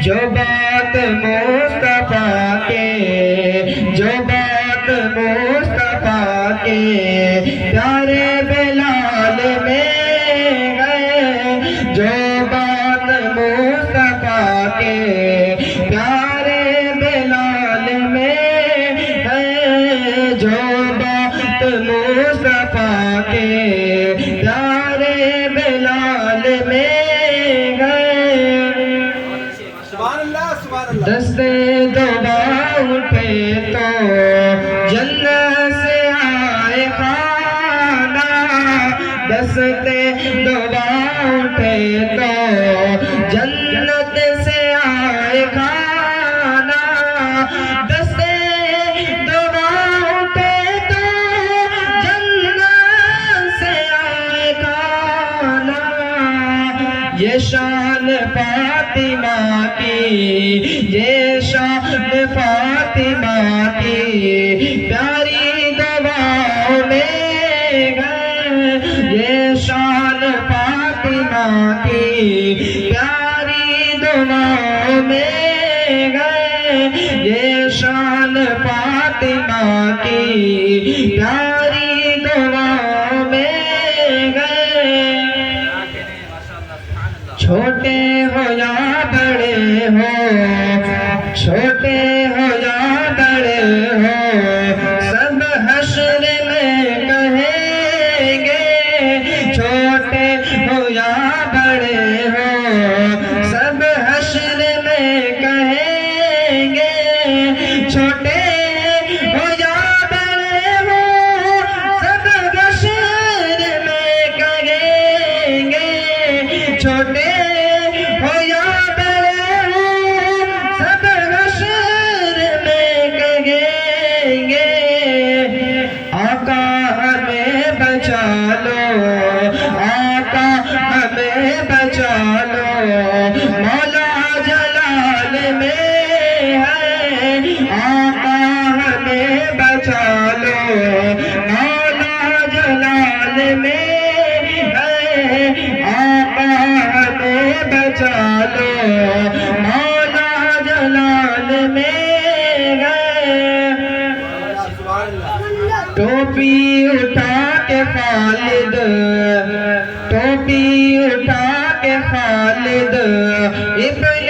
جو بات مصطفیٰ کے، جو بات مصطفیٰ کے پیارے بلال میں ہے، جو بات مصطفیٰ کے پیارے بلال میں ہے، جو بات مصطفیٰ کے پیارے بلال میں ہے۔ دستے دعا اٹھے تو جنت سے آئے خانہ، دستے دعا اٹھے تو جنت سے آئے خانہ، دستے دعا اٹھے تو جنت سے آئے خانہ۔ یہ شان فاطمہ کی، یہ شان فاطمہ کی پیاری دعاؤں میں ہے، یہ شان فاطمہ کی پیاری دعاؤں میں ہے، یہ شان فاطمہ کی پیاری دعاؤں میں ہے۔ چھوٹے ہو یا بڑے ہو، چھوٹے ہو یا بڑے ہو، سب حشر میں کہیں گے، چھوٹے ہو یا بڑے ہو، سب حشر میں کہیں گے، چھوٹے ہو یا بڑے ہو، سب حشر میں کہیں گے، چھوٹے ہو یا بڑے ہو، سب حشر میں کہیں گے۔ آقا ہمیں بچا لو، آقا ہمیں بچا لو، مولا جلال میں ہے، آقا ہمیں بچا لو، مولا جلال میں ہے، آقا ہمیں بچا لو، مولا جلال میں ہے۔ ٹوپی اٹھا کے خالد، ٹوپی اٹھا کے خالد ابن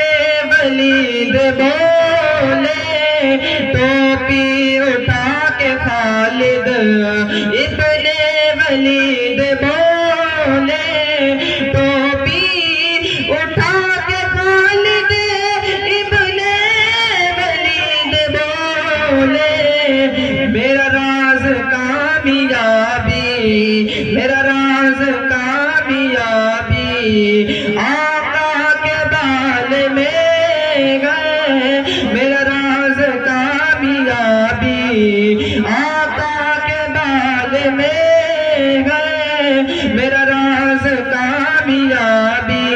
ولید بولے، ٹوپی اٹھا کے خالد ابن ولید بولے، ٹوپی اٹھا کے خالد ابن ولید بولے، میرا راز کامیابی، میرا راز کامیابی آقا کے بال میں ہے، میرا راز کامیابی آقا کے بال میں ہے، میرا راز کامیابی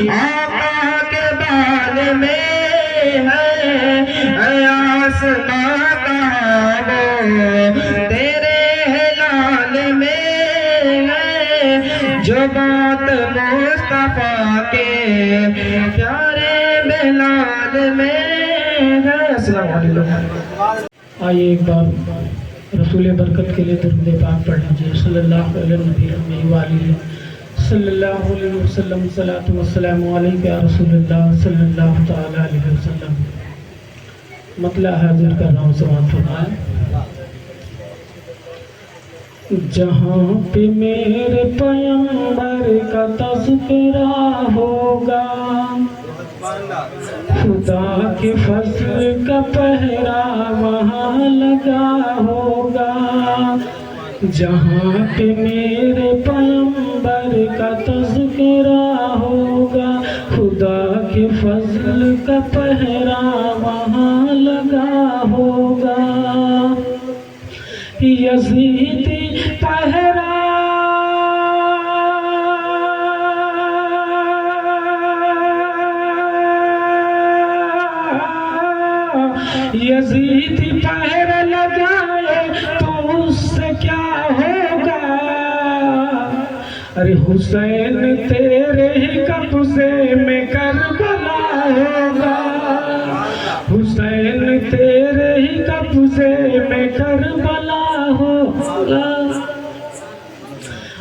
آقا کے بال میں ہے۔ اے آسماں کہاں وہ تیرے ہلال میں ہے، جو بات مصطفیٰ کے پیارے بلال میں ہے۔ السلام علیکم۔ آئیے ایک بار رسول برکت کے لیے درود پاک پڑھ لیجیے، صلی اللہ علیہ وآلہ صلی اللہ علیہ وسلم، صلاۃ والسلام علیک یا رسول اللہ صلی اللہ تعالی علیہ وسلم۔ مطلع حاضر کر رہا ہوں، سماعت فرمائیں۔ جہاں پہ میرے پیغمبر کا تذکرہ ہوگا، خدا کے فضل کا پہرا وہاں لگا ہوگا، جہاں پہ میرے پیغمبر کا تذکرہ ہوگا، خدا کے فضل کا پہرا وہاں لگا ہوگا، یزیدی پہرا یزیدی پہرا لگائے تو اس سے کیا ہوگا، ارے حسین تیرے ہی قبضے میں کربلا ہوگا حسین تیرے ہی قبضے میں کربلا ہوگا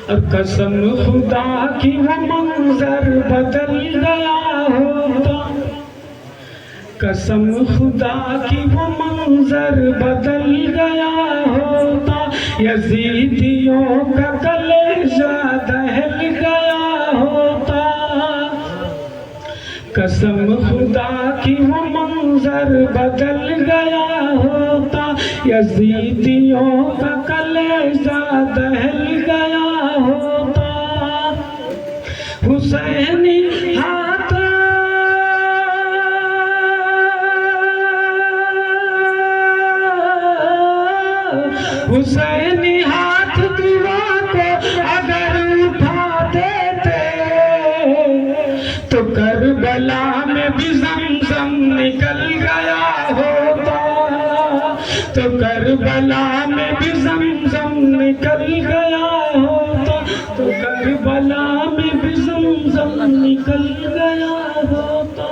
اور قسم خدا کی وہ منظر بدل گیا ہوتا قسم خدا کی وہ منظر بدل گیا ہوتا یزیدیوں کا کلیجہ دہل گیا ہوتا قسم خدا کی وہ منظر بدل گیا ہوتا یزیدیوں کا کلیجہ دہل گیا ہوتا حسینی ہاتھ حسینی ہاتھ دعا کو اگر اٹھا دیتے تو کربلا میں بھی زمزم نکل گیا ہوتا تو کربلا میں بھی زمزم نکل گیا ہوتا تو کربلا میں بھی زمزم نکل گیا ہوتا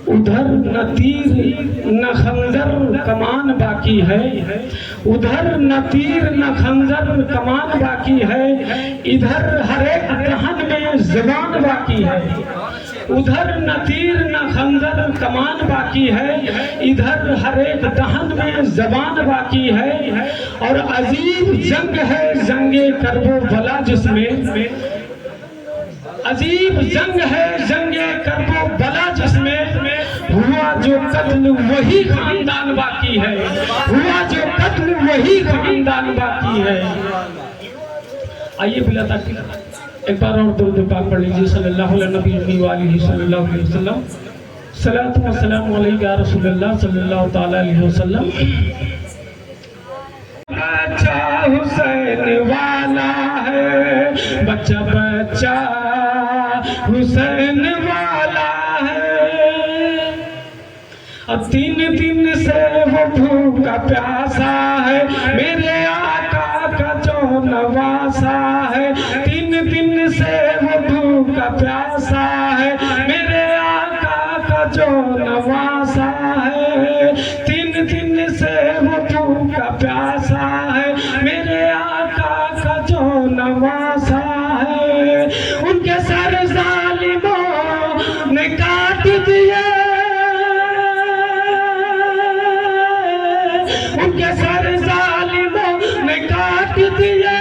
ادھر نہ تیر نہ خنجر کمان باقی ہے ادھر نہ تیر نہ خنجر کمان باقی ہے ادھر ہر ایک دہن میں زبان باقی ہے ادھر نہ تیر نہ خنجر کمان باقی ہے ادھر ہر ایک دہن میں زبان باقی ہے اور عظیم جنگ ہے جنگ کرب و بلا جس میں عجیب جنگ ہے جنگ کرب و بلا جس میں ہوا جو قتل وہی خاندان باقی ہے ہوا جو قتل وہی خاندان باقی ہے آئیے بلا تاکہ ایک بار اور درود پاک پڑھ لیجیے صلی اللہ علیہ نبی وآلہ صلی اللہ علیہ وسلم صلاۃ و سلام علیکہ یا رسول اللہ صلی اللہ تعالی علیہ وسلم بچہ حسین والا ہے بچہ بچہ حسین والا ہے اب 3 دن سے وہ بھوکا پیاسا ہے میرے آقا کا جو نواسا ہے 3 دن سے وہ بھوکا پیاسا ہے میرے آقا کا جو نواسا ہے 3 دن سے وہ بھوکا پیاسا ہے میرے آقا کا جو نواسا ہے ان کے سر ظالموں نے کاٹ دیے ان کے سر ظالموں نے کاٹ دیے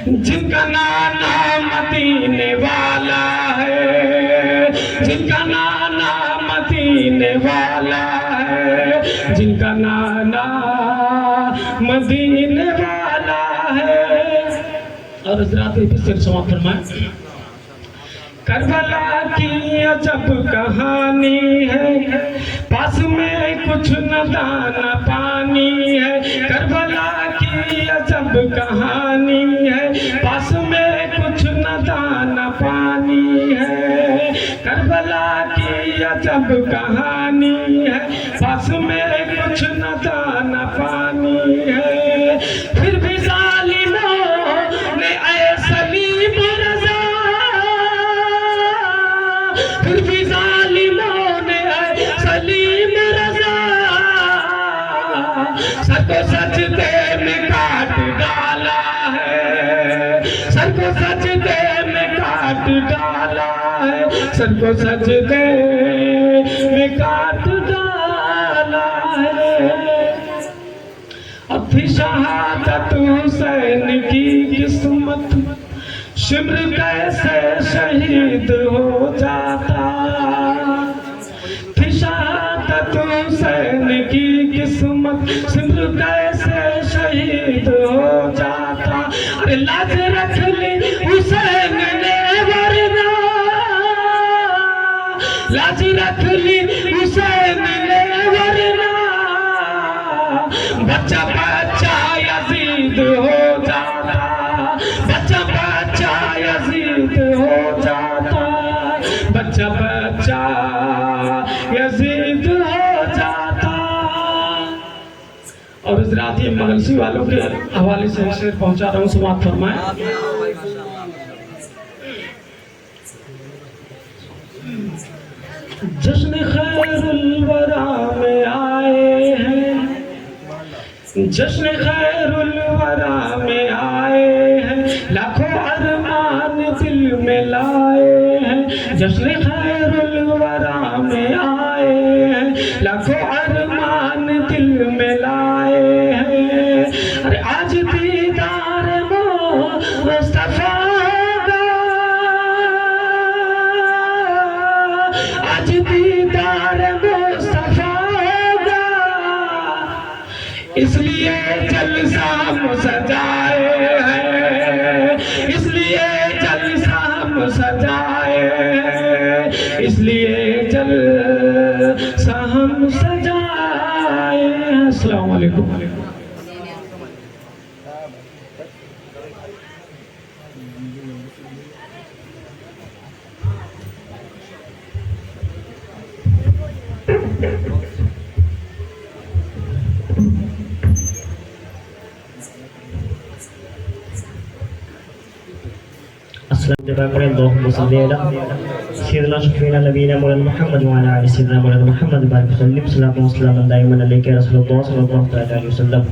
جن کا نانا مدینے والا ہے جن کا نانا مدینے والا ہے جن کا نانا مدینے والا ہے اور حضرات پھر سماعت فرمائیں کربلا کی عجب کہانی ہے پاس میں کچھ نہ دانا پانی ہے کربلا کی عجب کہانی ہے پاس میں کچھ نہ دانا پانی ہے کربلا کی عجب کہانی ہے پاس میں کچھ نہ دانا پانی ہے پھر بھی ظالموں نے اے سلیم رضا پھر بھی ظالموں نے اے سلیم رضا سر کو سجدے میں کاٹ ڈالا ہے سر کو سجدے میں کاٹ ڈالا ہے سر کو سجدے میں کاٹ ڈالا ہے اب تھی شہادت حسین کی قسمت شمر کیسے شہید ہو جاتا تھی شہادت حسین کی قسمت شمر کیسے شہید ہو جاتا ارے لاج رکھ لی حسین نے ورنہ لاج رکھ لی حسین نے ورنہ بچہ بچہ یزید ہو جاتا بچہ بچہ یزید ہو جاتا بچہ بچہ یزید ہو جاتا اور حضرات یہ مغلسی والوں کے حوالے سے شعر پہنچا رہا ہوں سماعت فرمائیں جشن خیر الورا میں آئے ہیں، جشن خیر الورا میں آئے ہیں، لاکھوں ارمان دل میں لائے ہیں، جشن خیر الورا میں آئے ہیں، لاکھوں ارمان دل میں لائے ہیں، ارے آج دیدار مصطفیٰ کا، آج دیدار مصطفیٰ کا، اس لیے جلسہ ہم سجائے ہیں، اس لیے جلسہ ہم سجائے ہیں، اس لیے جلسہ ہم سجائے ہیں۔ السلام علیکم۔ السلام جزاكم اللهم صل على سيدنا شفيعنا نبينا مولانا محمد وعلى آل سيدنا مولانا محمد بارك وسلم صلاة وسلاما دائما عليك يا رسول الله صلى الله عليه وسلم۔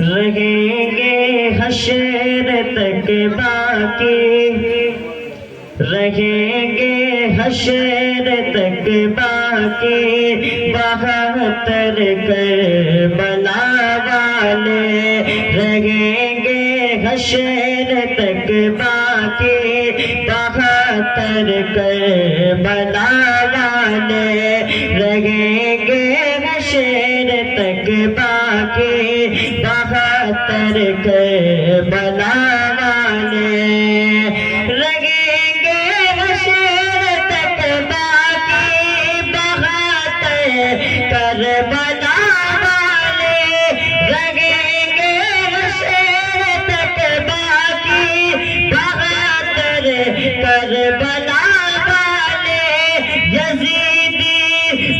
رہیں گے حشر تک باقی، رہیں گے حشر تک باقی، 72 کربلا والے رہیں گے حشر تک باقی، 72 کربلا والے رہیں گے حشر تک باقی، 72 کربلا والے رہیں گے حشر تک باقی، 72 کربلا والے رہیں گے حشر تک باقی، 72 کربلا والے یزیدی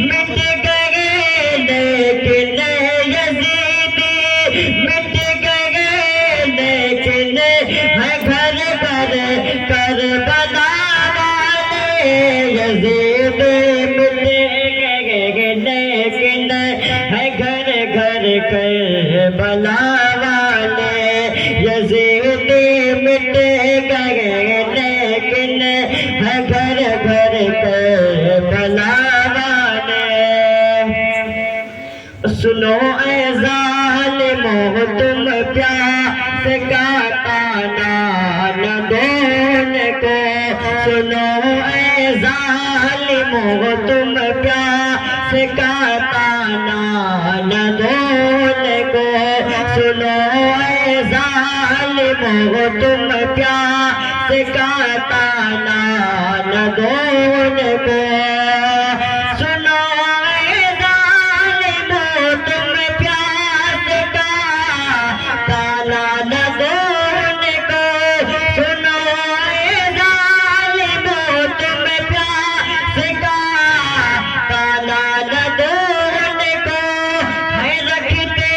مٹ گئے لیکن یزیدی مٹ گئے لیکن ہے گھر گھر کربلا والے، یزیدی مٹ گئے لیکن ہے گھر گھر کربلا والے، یزیدی مٹ گئے لیکن ہے گھر گھر کربلا والے۔ سنو اے ظالمو تم پیاس کا تانا نہ دون کو، سنو اے ظالمو تم پیاس کا تانا نہ دون کو، سنو اے ظالمو تم پیاس کا تانا نہ دون کو، سنو اے ظالمو تم پیاس کا تانا نہ دون کو، سنو اے ظالمو تم پیاس کا تانا نہ دون کو، ہے رکھتے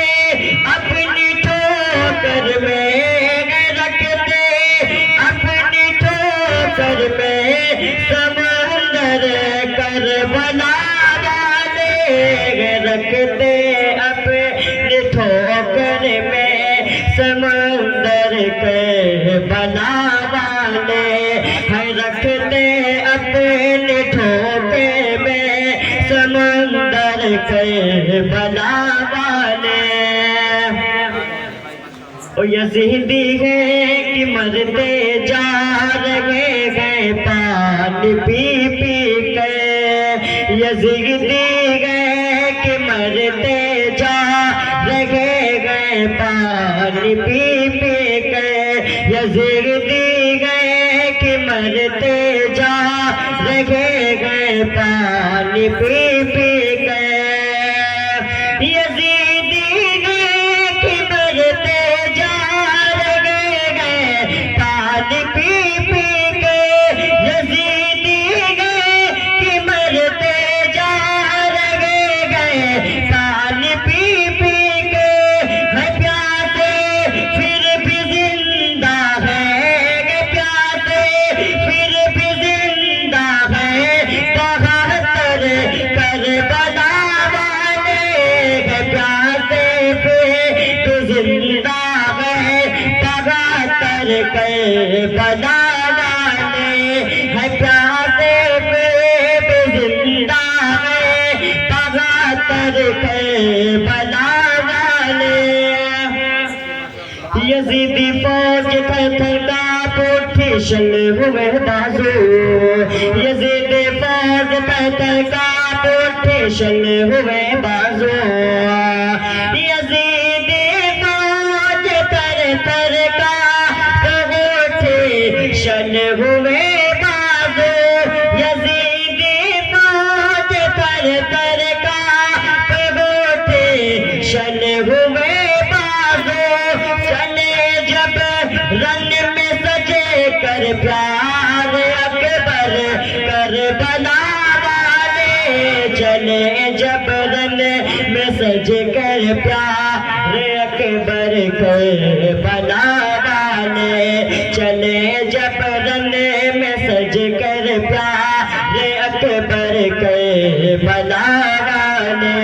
اپنی ٹھوکر میں، ہے رکھتے اپنی ٹھوکر میں سمندر کربلا والے، ہے رکھتے اپنی ٹھوکر میں سمندر کربلا والے، ہے رکھتے اپنی ٹھوکر میں سمندر کربلا والے۔ او یزیدی ہے کہ مرتے جا رہے ہیں پانی پی پی کے، یزیدی ہے کہ مرتے جا رہے ہیں پانی پی پی کے، یزیدی ہے کہ مرتے جا رہے ہیں پانی پی پی کے، یزیدی ہے کہ مرتے جا رہے ہیں پانی پی پی کے، یزیدی ہے کہ مرتے جا رہے ہیں پانی پی پی کے، ہے پیاسے پھر بھی زندہ ہے، ہے پیاسے پھر بھی زندہ زندہ ہے پگا کر کربلا والے ہے پیاسے پہ زندہ ہے پگا کر کربلا والے یزیدی فوج پتھر کانپ اٹھی شل ہوئے بازو یزیدی فوج پتھر کانپ اٹھی شل ہوئے بازو یزیدی فوج تر تر کانپ اٹھی شل ہوئے بازو یزیدی فوج تر تر کانپ اٹھی شل ہوئے رن میں سجے کر پیار اکبر کربلا والے چلے جب رن میں سجے کر پیار اکبر کربلا والے چلے جب رن میں سجے کر پیار اکبر کربلا والے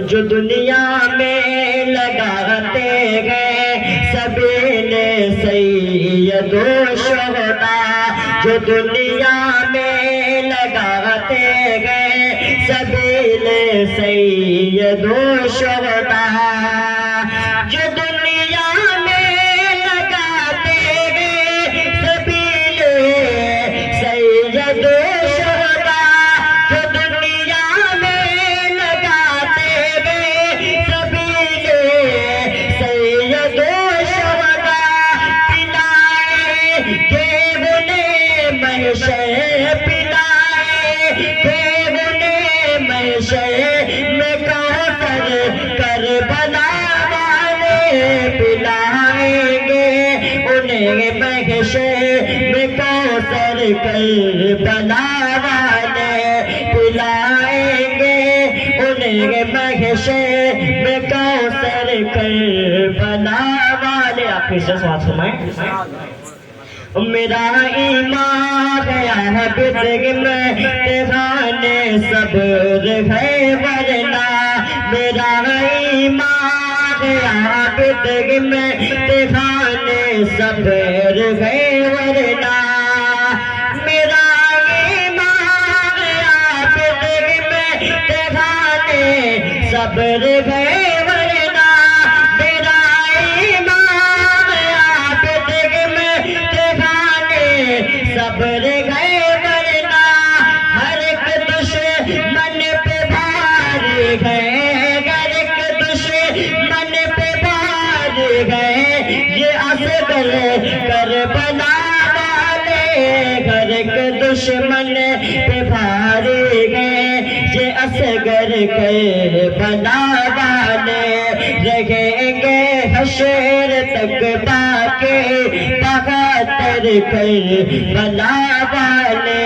جو دنیا میں لگاتے گئے سبیل سید و شہداء جو دنیا میں لگاتے گئے سبیل سید و شہداء جو دنیا میں لگاتے گئے سبیل سید و کربلا والے پلائیں گے انہیں محشر میں کوثر کربلا والے آپ پھر سے سوات فرمائیں میرا ایمان ہے بدگ میں تیران صبر ہے ورنہ میرا ایمان ہے بدگ میں تیران صبر ہے ورنہ میرا ایمان ہے بدگ میں تیران صبر ہے صبر گئے ورنہ ہر ایک دشمن پہ بھاری گئے ہر ایک دشمن پہ بھاری گئے یہ اصغر کربلا والے ہر ایک دشمن پہ بھاری گئے یہ اصغر کربلا والے رہیں گے حشر تک باقی بہتر کربلا والے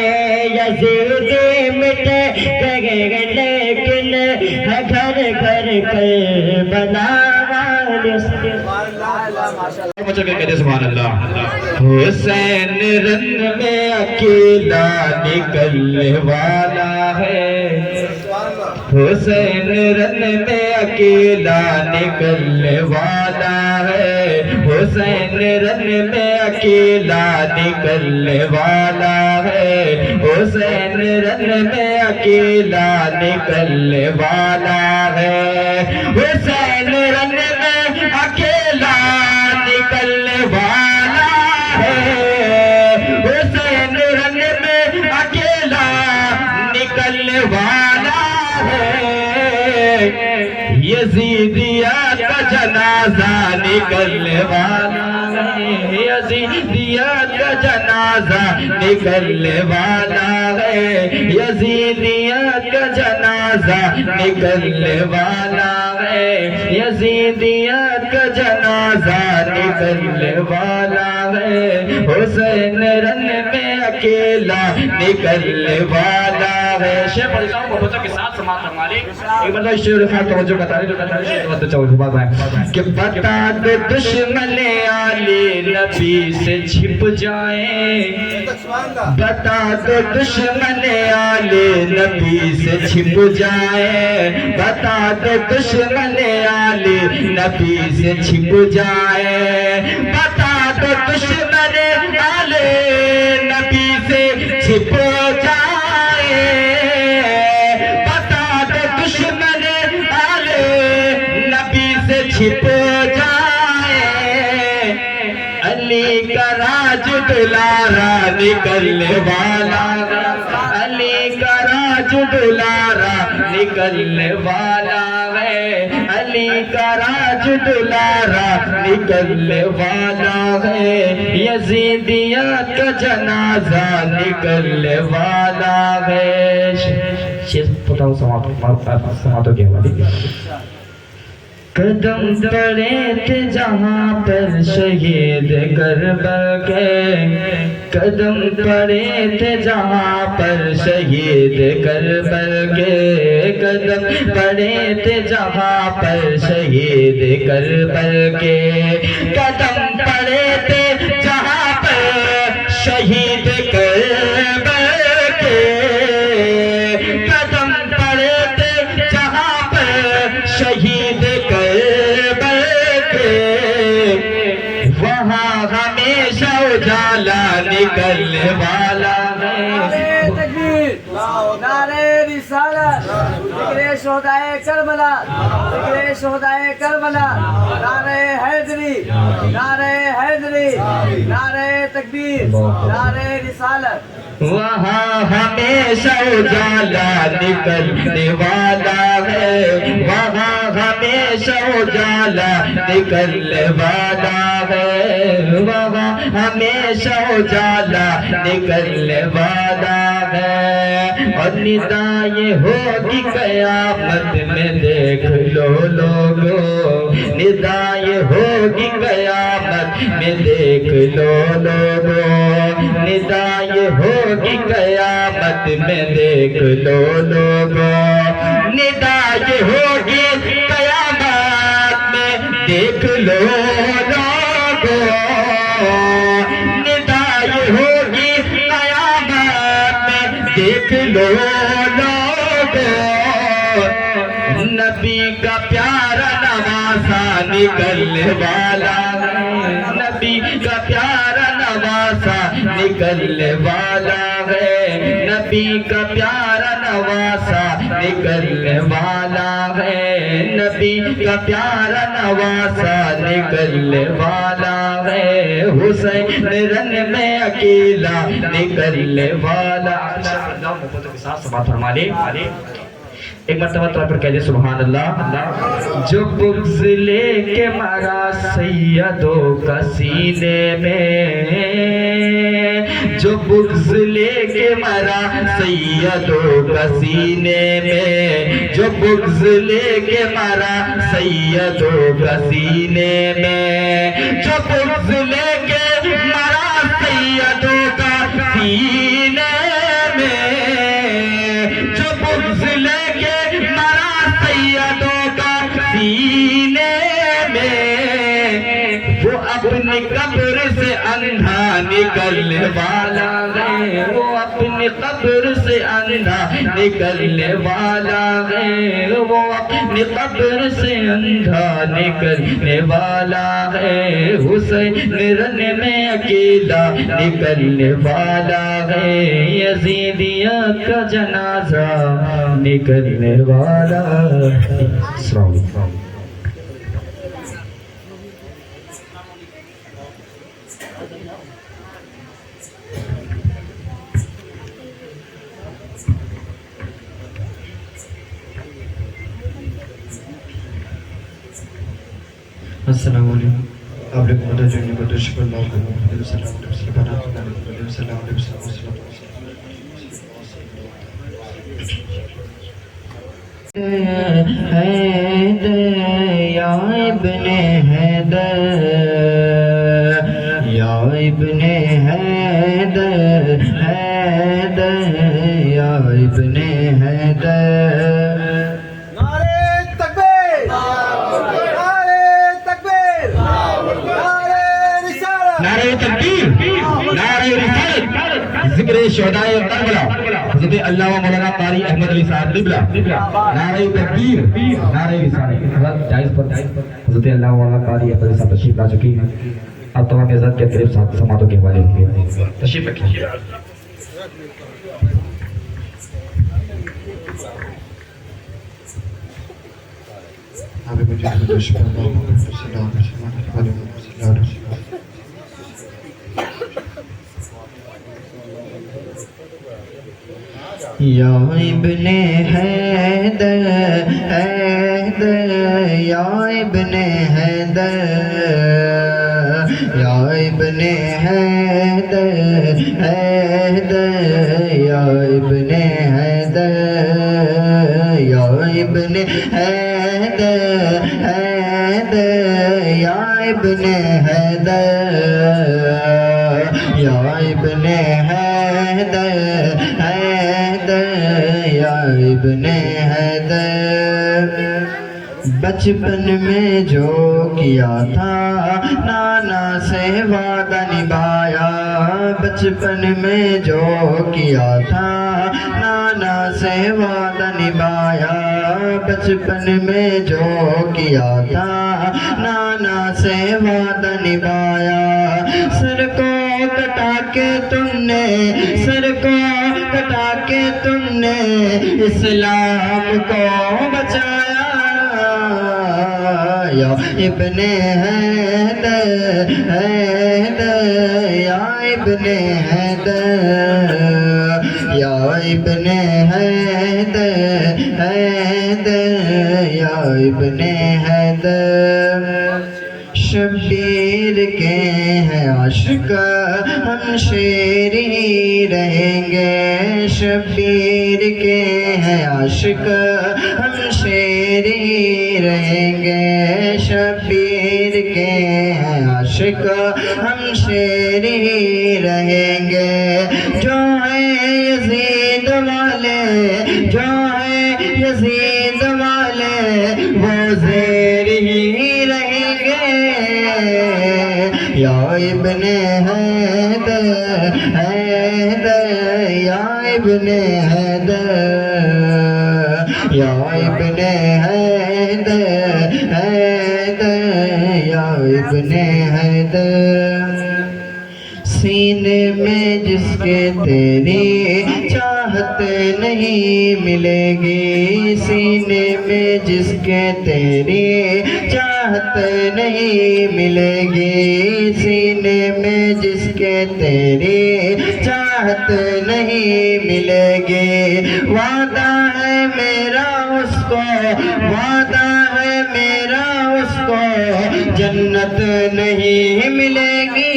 یزیدی مٹ گئے لیکن ہے گھر گھر کربلا والے سبحان اللہ حسین رن میں اکیلا نکلنے والا ہے حسین رن میں اکیلا نکلنے والا ہے حسین رن میں اکیلا نکلنے والا ہے حسین رن میں اکیلا نکلنے والا ہے حسین رن میں اکیلا نکلنے والا ہے حسین رن میں اکیلا نکلنے والا یزیدیہ کا جنازہ نکلنے والا ہے یزیدیہ کا جنازہ نکلنے والا ہے یزیدیہ کا جنازہ نکلنے والا ہے یزیدیہ کا جنازہ نکلنے والا ہے حسین رن میں اکیلا نکلنے والا ہے شیخ پریشان محبتوں کے ساتھ سماعت فرما لیں ایک مرتبہ شعر خیر توجہ کا تعریف کرتا ہے تو چاہو بات ہے کہ بتا دو دشمن آلے نبی سے چھپ جائیں بتا دو دشمن آلے نبی سے چھپ جائیں بتا دو دشمن آلے نبی سے چھپ جائیں بتا دو دشمن آلے نبی سے چھپ جائیں بتا دو دشمن آلے نبی سے چھپ جائیں علی کا راج دلارا نکلنے والا علی کا راج دلارا نکلنے والا ہے علی کا راج دلارا نکلنے والا ہے یزیدیت کا جنازہ نکلنے والا ہے بتاؤ سماعتوں کے حوالے قدم پڑے تھے جہاں پر شہید کربلا کے قدم پڑے تھے جہاں پر شہید کربلا کے قدم پڑے تھے جہاں پر شہید کربلا کے قدم پڑے تھے جہاں پر شہید کربلا کے قدم پڑے تھے جہاں پر شہید وہاں ہمیشہ اجالا نکلنے والا ہے نعرہ رسالت ذکر شہدائے کربلا ذکر شہدائے کربلا نعرہ حیدری نعرہ حیدری نعرہ تکبیر نعرہ رسالت وہاں ہمیشہ اجالا نکلنے والا ہے وہاں ہمیشہ اجالا نکلنے والا ہے وہاں ہمیشہ اجالا نکلنے والا ہے اور ندا یہ ہوگی قیامت میں دیکھ لو لوگو ندا یہ ہوگی قیامت میں دیکھ لو لوگو ندا یہ ہوگی قیامت میں دیکھ لو لوگو ندا یہ ہوگی قیامت میں دیکھ لو لوگو ندا یہ ہوگی قیامت میں دیکھ لو لوگو نبی کا پیارا نواسا نکلنے والا ہے نبی کا پیارا نواسا نکلنے والا ہے نبی کا پیارا نواسا نکلنے والا ہے نبی کا پیارا نواسا نکلنے والا ہے حسین رن میں اکیلا نکلنے والا محبتوں کے ساتھ سماعت فرما لیں ایک مرتبہ طور پر کہہ دے سبحان اللہ جو بغض لے کے مارا سیدوں کا سینے میں جو بغض لے کے مارا سیدوں کا سینے میں جو بغض لے کے مارا سیدوں کا سینے میں جو بغض لے کے مارا سیدوں کا سینے میں جو بغض لے سینے میں وہ اپنی قبر سے اندھا نکلنے والا ہے وہ اپنی قبر سے اندھا نکلنے والا ہے وہ اپنی قبر سے اندھا نکلنے والا ہے حسین رن میں اکیلا نکلنے والا ہے یزیدیت کا جنازہ نکلنے والا ہے السلام علیکم السلام علیکم آپ لوگ مدد جنگی کو درشک اللہ علیہ وسلم حیدر یا ابن حیدر یا ابن حیدر حیدر یا ابن حیدر نعرے تکبیر نعرے تکبیر نعرے رسالت نعرہ تکبیر نعرہ رسالت ذکر شہدائے کربلا حضرت علامہ مولانا قاری احمد علی صاحب قبلہ نعرہ تکبیر نعرہ رسالت حضرت جائز پر حضرت علامہ مولانا قاری احمد علی صاحب تشریف لا چکی ہیں اب تمام عزت کے قریب ساتھ سماعتوں کے حوالے ہوں گے تشریف رکھیے یا ابن حیدر حیدر یا ابن حیدر یا ابن حیدر حیدر یا ابن حیدر یا ابن حیدر حیدر یا ابن حیدر یا ابن حیدر یا ابن حیدر بچپن میں جو کیا تھا نانا سے وعدہ نبھایا بچپن میں جو کیا تھا نانا سے وعدہ نبھایا بچپن میں جو کیا تھا نانا سے وعدہ نبھایا سر کو کٹا کے تم نے سر کو کٹا کے تم نے اسلام کو بچایا یا ابن حیدر حیدر یا ابن حیدر یا ابن حیدر حیدر یا ابن حیدر شبیر کے ہیں عاشق ہم شیر ہی رہیں گے شبیر کے ہیں عاشق ہم شیر ہی رہیں گے شبیر کے ہیں عاشق ہم شیر ہی رہیں گے جو ہے یزید والے جو ہے یزید والے وہ زیر ہی رہیں گے یا ابن حیدر حیدر یا ابن حیدر یا ابن حیدر حیدر یا ابن حیدر سینے میں جس کے تیری چاہت نہیں ملے گی سینے میں جس کے تیری چاہت نہیں ملے گی سینے میں جس کے تیری چاہت نہیں ملے گی وعدہ ہے میرا اس کو وعدہ ہے میرا اس کو جنت نہیں ملے گی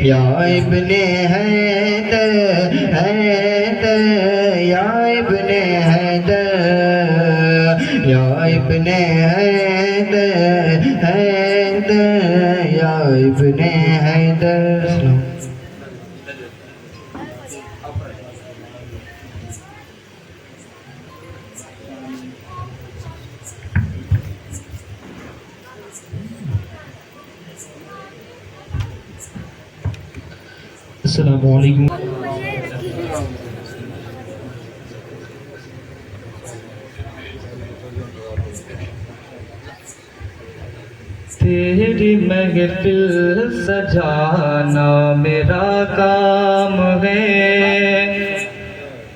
یا ابن حیدر حیدر یا ابن حیدر یا ابن حیدر حیدر یا ابن حیدر السلام علیکم تیری محفل سجانا میرا کام ہے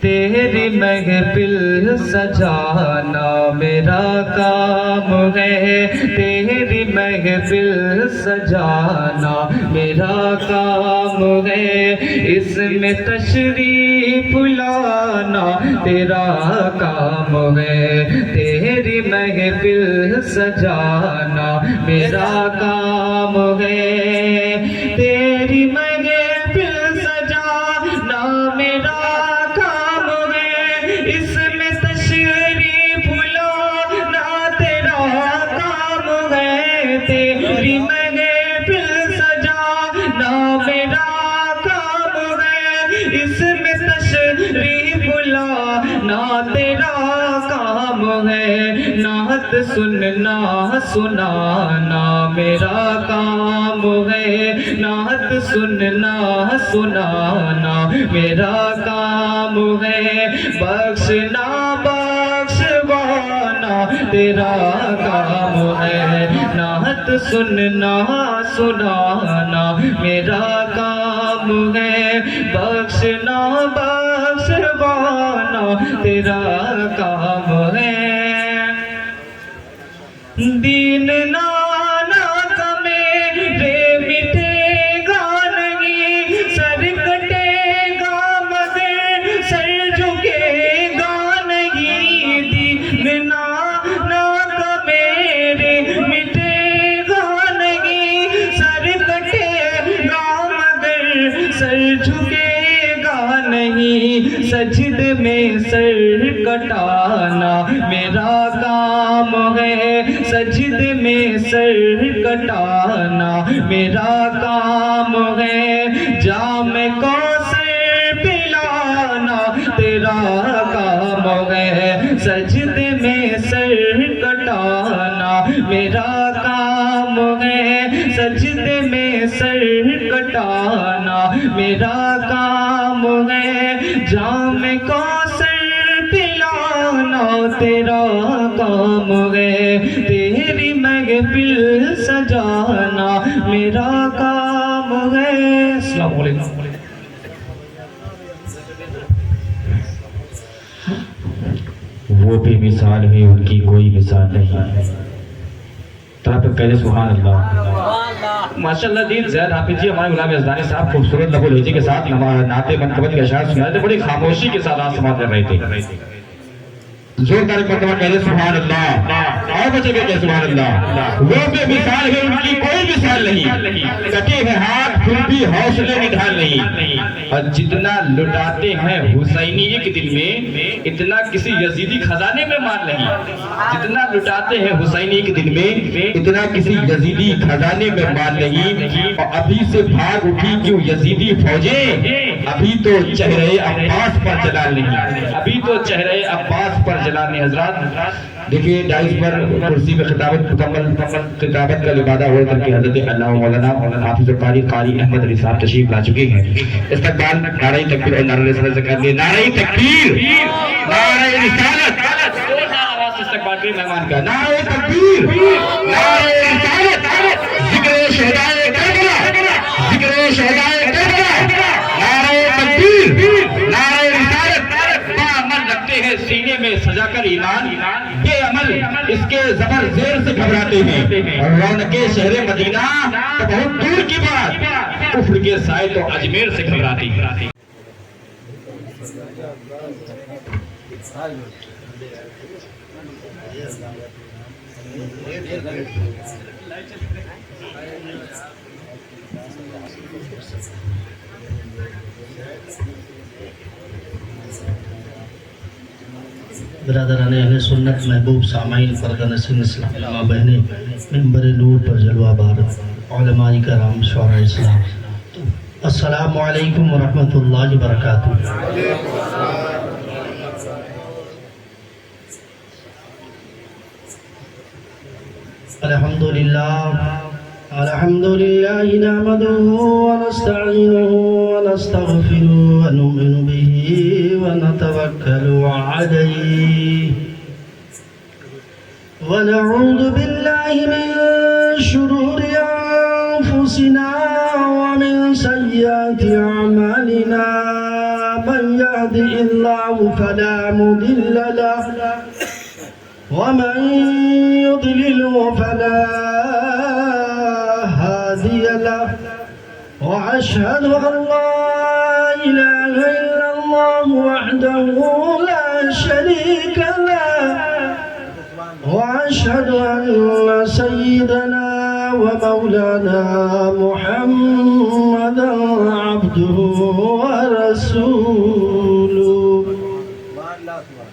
تیری محفل سجانا میرا کام ہے تیری محفل سجانا میرا کام ہے اس میں تشریف لانا تیرا کام ہے تیری محفل سجانا میرا کام ہے تیری محفل سجانا میرا کام ہے اس میں تشریف لانا تیرا کام ہے تیری محفل سجانا میرا کام ہے اس میں تشریف لانا سننا سنانا میرا کام ہے، نعت سننا سنانا میرا کام ہے، بخشنا بخشوانا تیرا کام ہے، نعت سننا سنانا میرا کام ہے، بخشنا بخشوانا تیرا کام ہے۔ دین نانا کا میرے مٹے گا نہیں، سر کٹے گا مگر سر جھکے گا نہیں، دین نانا کا میرے مٹے گا نہیں، سر کٹے گا مگر سر جھکے گا نہیں، سجد میں سر کٹانا میرا کام ہے، سجد میں سر کٹانا میرا کام ہے، جام کوثر پلانا تیرا کام ہے، سجد میں سر کٹانا میرا کام ہے، سجد میں سر کٹانا میرا کام ہے، جام کوثر پلانا تیرا کام ہے، تیری محفل سجانا میرا کام ہے۔ السلام علیکم۔ وہ بھی مثال ہے ان کی کوئی مثال نہیں۔ طرف پہلے سبحان اللہ۔ ماشاءاللہ دین زید حافظ جی ہمارے غلام یزدانی صاحب خوبصورت لب و لہجے کے ساتھ نعت منقبت کے اشعار سنا رہے تھے، بڑی خاموشی کے ساتھ آپ سماعت کر رہے تھے۔ زوردار مرتبہ کہہ دے سبحان اللہ، اور بچے کہتے سبحان اللہ۔ وہ بے مثال ہے ان کی کوئی مثال نہیں، کٹے ہیں ہاتھ پھر بھی حوصلے میں ڈھال نہیں، اور جتنا لٹاتے ہیں حسینی کے دل میں اتنا کسی یزیدی خزانے میں مال نہیں، جتنا لٹاتے ہیں حسینی کے دل میں اتنا کسی یزیدی خزانے میں مال نہیں، اور ابھی سے بھاگ اٹھی کیوں یزیدی فوجیں، ابھی تو چہرے عباس پر جلال نہیں، ابھی تو چہرے عباس پر جلال نہیں۔ حضرات دیکھیے ڈائز پر کرسی میں خطابت مکمل خطابت کا لبادہ ہو کر کے حضرت علامہ مولانا حافظ القاری قاری احمد علی صاحب تشریف لا چکے ہیں۔ استقبال نعرہ تکبیر اور نعرہ رسالت سے کر لئے، نعرہ تکبیر، نعرہ رسالت، استقبال کے مہمان کا نعرہ تکبیر، نعرہ رسالت، ذکر شہدائے کربلا، ذکر شہدائے کربلا، نعرہ تکبیر، نعرہ رسالت۔ عمل رکھتے ہیں سینے میں سجا کر ایمان، بے عمل اس کے زبر زیر سے گھبراتے ہیں، اور رونق شہر مدینہ تو بہت دور کی بات، کفر کے سائے تو اجمیر سے گھبراتی۔ برادران اہل سنت، محبوب سامعین، پردہ نشین اسلام علماء بہنیں، منبر نور پر جلوہ بار علماء کرام، شعراء اسلام، السلام علیکم ورحمۃ اللہ وبرکاتہ۔ الحمد لله نحمده ونستعينه ونستغفره ونؤمن به ونتوكل عليه ونعوذ بالله من شرور أنفسنا ومن سيئات أعمالنا، من يهده الله فلا مضل له ومن يضلل فلا هادي له، وأشهد أن لا إله إلا الله وحده لا شريك له، وأشهد أن سيدنا ومولانا محمدا عبده ورسوله،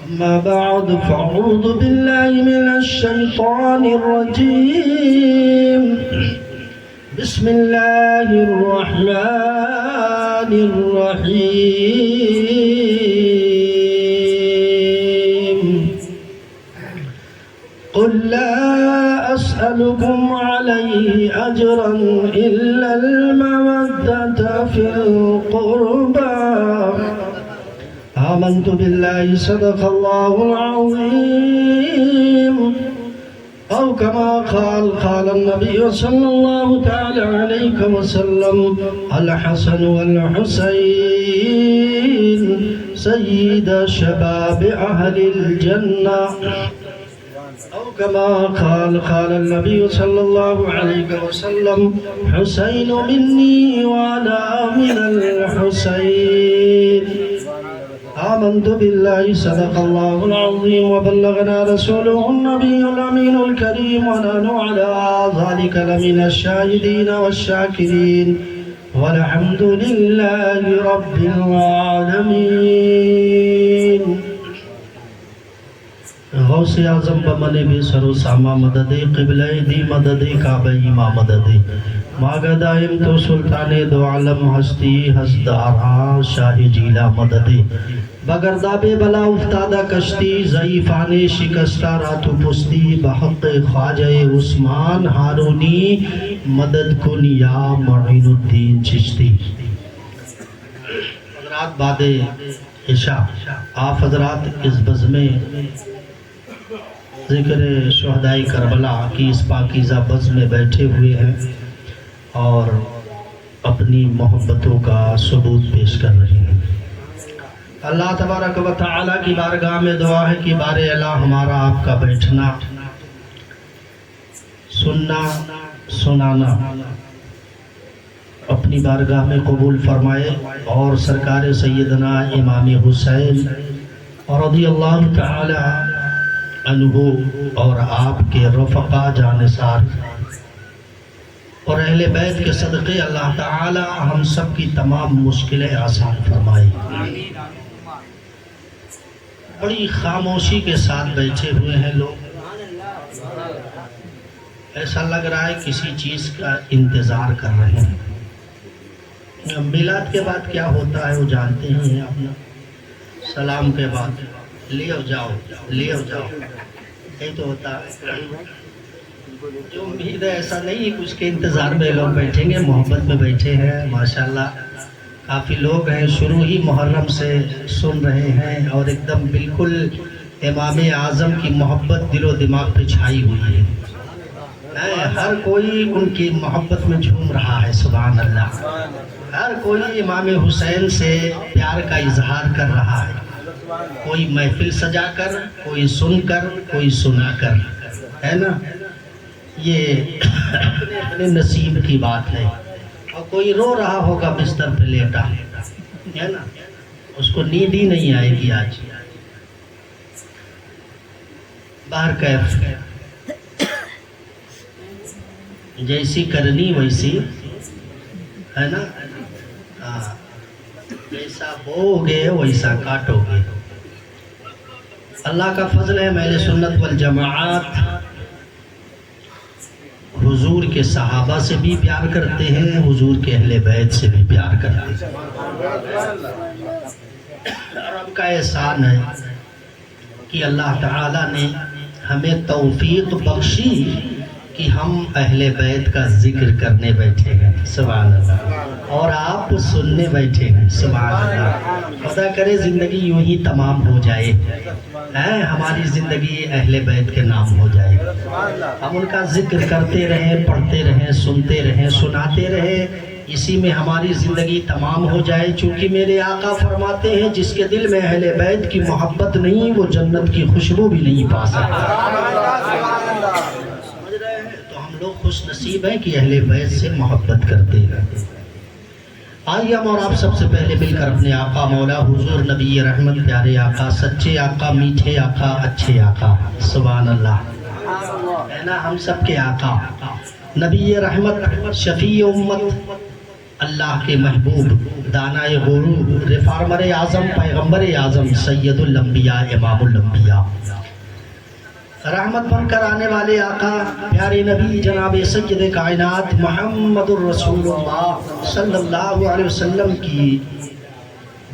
أما بعد فأعوذ بالله من الشيطان الرجيم، بسم الله الرحمن الرحيم، قل لا أسألكم عليه أجرا إلا المودة في القربى آمنت بالله صدق الله العظيم أو كما قال النبي صلى الله تعالى عليه وسلم الحسن والحسين سيد شباب أهل الجنة أو كما قال النبي صلى الله عليه وسلم حسين مني وأنا من الحسين آمنت بالله صدق الله العظيم وبلغنا رسوله النبي الأمين الكريم ونحن على ذلك لمن الشاهدين والشاكرين والحمد لله رب العالمين غوث اعظم بمن بے سر و ساما مدد قبلہ دی مدد کعبہ ما مدد ماغا دائم تو سلطان دو عالم ہستی ہسدارا شاہ جیلا مدد بگرداب بلا افتادہ کشتی ضعیفان شکستہ راتو پستی بحق خواجہ عثمان ہارونی مدد کن یا معین الدین چشتی حضرات بعد عشاء آپ حضرات اس بزم ذکر شہدائی کربلا کی اس پاکیزہ بز میں بیٹھے ہوئے ہیں اور اپنی محبتوں کا ثبوت پیش کر رہے ہیں. اللہ تبارک و تعالیٰ کی بارگاہ میں دعا ہے کہ بار الہ ہمارا آپ کا بیٹھنا سننا سنانا اپنی بارگاہ میں قبول فرمائے اور سرکار سیدنا امام حسین رضی اللہ تعالی عنہ اور آپ کے رفقا جانثار اور اہل بیت کے صدقے اللہ تعالی ہم سب کی تمام مشکلیں آسان فرمائے. بڑی خاموشی کے ساتھ بیٹھے ہوئے ہیں لوگ, ایسا لگ رہا ہے کسی چیز کا انتظار کر رہے ہیں. میلاد کے بعد کیا ہوتا ہے وہ جانتے ہی ہیں اپنا, سلام کے بعد لے جاؤ یہی تو ہوتا ہے. جو امید ہے ایسا نہیں ہے کہ اس کے انتظار میں لوگ بیٹھیں گے, محبت میں بیٹھے ہیں. ماشاءاللہ کافی لوگ ہیں شروع ہی محرم سے سن رہے ہیں اور ایک دم بالکل امام اعظم کی محبت دل و دماغ پہ چھائی ہوئی ہے. ہر کوئی ان کی محبت میں جھوم رہا ہے. سبحان اللہ. ہر کوئی امام حسین سے پیار کا اظہار کر رہا ہے, کوئی محفل سجا کر, کوئی سن کر, کوئی سنا کر, ہے نا. یہ اپنے نصیب کی بات ہے. اور کوئی رو رہا ہوگا بستر پہ لیٹا, ہے نا, اس کو نیند ہی نہیں آئے گی آج. باہر کیف جیسی کرنی ویسی, ہے نا, جیسا بو گے ویسا کاٹو گے. اللہ کا فضل ہے اہل سنت والجماعت حضور کے صحابہ سے بھی پیار کرتے ہیں, حضور کے اہل بیت سے بھی پیار کرتے ہیں. رب کا احسان ہے کہ اللہ تعالیٰ نے ہمیں توفیق بخشی کہ ہم اہل بیت کا ذکر کرنے بیٹھے ہیں. سبحان اللہ. اور آپ سننے بیٹھے ہیں. سبحان اللہ. خدا کرے زندگی یوں ہی تمام ہو جائے, ہماری زندگی اہل بیت کے نام ہو جائے. ہم ان کا ذکر کرتے رہیں, پڑھتے رہیں, سنتے رہیں, سناتے رہیں, اسی میں ہماری زندگی تمام ہو جائے. چونکہ میرے آقا فرماتے ہیں جس کے دل میں اہل بیت کی محبت نہیں وہ جنت کی خوشبو بھی نہیں پا سکتا. لوگ خوش نصیب ہیں کہ اہل بیت سے محبت کرتے ہیں. آئیے ہم اور آپ سب سے پہلے مل کر اپنے آقا مولا حضور نبی رحمت پیارے آقا, سچے آقا, میٹھے آقا, اچھے آقا, سبحان اللہ, ہے نا, ہم سب کے آقا نبی رحمت, شفیع امت, اللہ کے محبوب, دانائے غروب, ریفارمر اعظم, پیغمبر اعظم, سید الانبیاء, امام الانبیاء, رحمت بن کر آنے والے آقا پیارے نبی جناب سید کائنات محمد الرسول اللہ صلی اللہ علیہ وسلم کی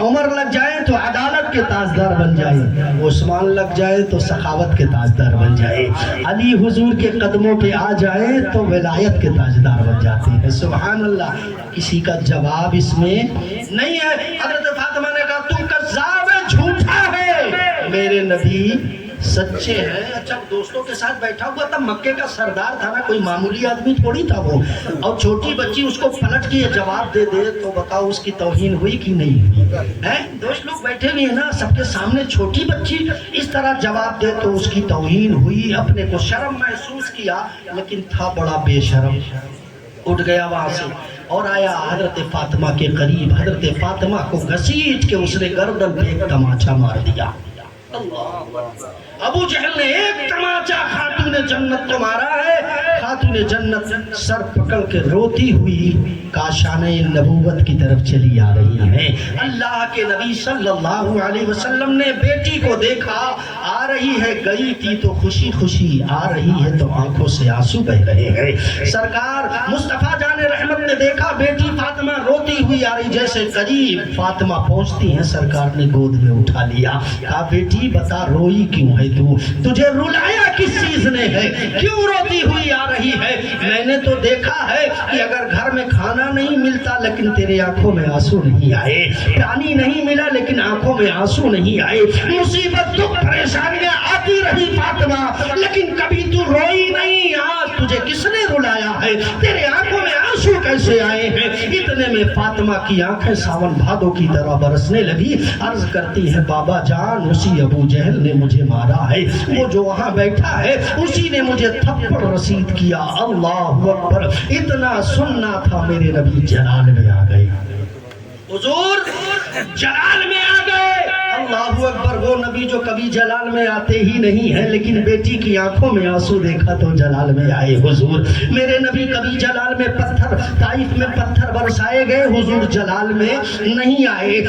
عمر لگ جائے تو عدالت کے تاجدار بن جائے, عثمان لگ جائے تو سخاوت کے تاجدار بن جائے, علی حضور کے قدموں پہ آ جائے تو ولایت کے تاجدار بن جاتے ہیں. سبحان اللہ. کسی کا جواب اس میں نہیں ہے. حضرت فاطمہ نے کہا تو کذاب ہے, جھوٹا ہے, میرے نبی سچے ہیں. اچھا دوستوں کے ساتھ بیٹھا ہوا تھا, مکے کا سردار تھا نا, کوئی معمولی آدمی تھوڑی تھا وہ, اور چھوٹی بچی اس کو پلٹ کے یہ جواب دے دے تو بتاؤ اس کی توہین ہوئی کہ نہیں ہوئی؟ دوست لوگ بیٹھے ہوئے ہیں نا, سب کے سامنے چھوٹی بچی اس طرح جواب دے تو اس کی توہین ہوئی. اپنے کو شرم محسوس کیا, لیکن تھا بڑا بے شرم. اٹھ گیا وہاں سے اور آیا حضرت فاطمہ کے قریب. حضرت فاطمہ کو گھسیٹ کے اس نے گردن پہ ایک تماچا مار دیا. ابو جہل نے ایک تماچا خاتون جنت کو مارا ہے. خاتون جنت سر پکڑ کے روتی ہوئی کاشانہ نبوت کی طرف چلی آ رہی ہیں. اللہ کے نبی صلی اللہ علیہ وسلم نے بیٹی کو دیکھا, آ رہی ہے, گئی تھی تو خوشی خوشی آ رہی ہے تو آنکھوں سے آنسو بہ رہے ہیں. سرکار مصطفیٰ جان رحمت نے دیکھا بیٹی فاطمہ روتی ہوئی آ رہی, جیسے قریب فاطمہ پہنچتی ہیں سرکار نے گود میں اٹھا لیا. کہا بیٹی بتا روئی کیوں ہے تو, تجھے رلایا کس چیز نے ہے, کیوں روتی ہوئی آ رہی ہے؟ میں نے تو دیکھا ہے کہ اگر گھر میں کھانا نہیں ملتا لیکن تیرے آنکھوں میں آنسو نہیں آئے, پانی نہیں ملا لیکن آنکھوں میں آنسو نہیں آئے, مصیبت دکھ پریشانیاں آتی رہی فاطمہ لیکن کبھی تو روئی نہیں. آج تجھے کس نے رلایا ہے, تیرے آنکھوں میں آنسو کیسے آئے ہیں؟ اتنے میں فاطمہ کی آنکھیں ساون بھادو کی طرح برسنے لگی. عرض کرتی ہے بابا جان اسی ابو جہل نے مجھے مارا ہے, وہ جو وہاں بیٹھا ہے اسی نے مجھے تھپڑ رسید کیا. اللہ اکبر. اتنا سننا تھا میرے نبی جلال میں آ گئے, حضور جلال میں آ گئے. اللہ اکبر. وہ نبی جو کبھی جلال میں آتے ہی نہیں ہیں لیکن بیٹی کی آنکھوں میں آنسو دیکھا تو جلال میں آئے. حضور میرے نبی کبھی جلال میں پتھر, طائف میں پتھر برسائے گئے, حضور جلال میں نہیں آئے.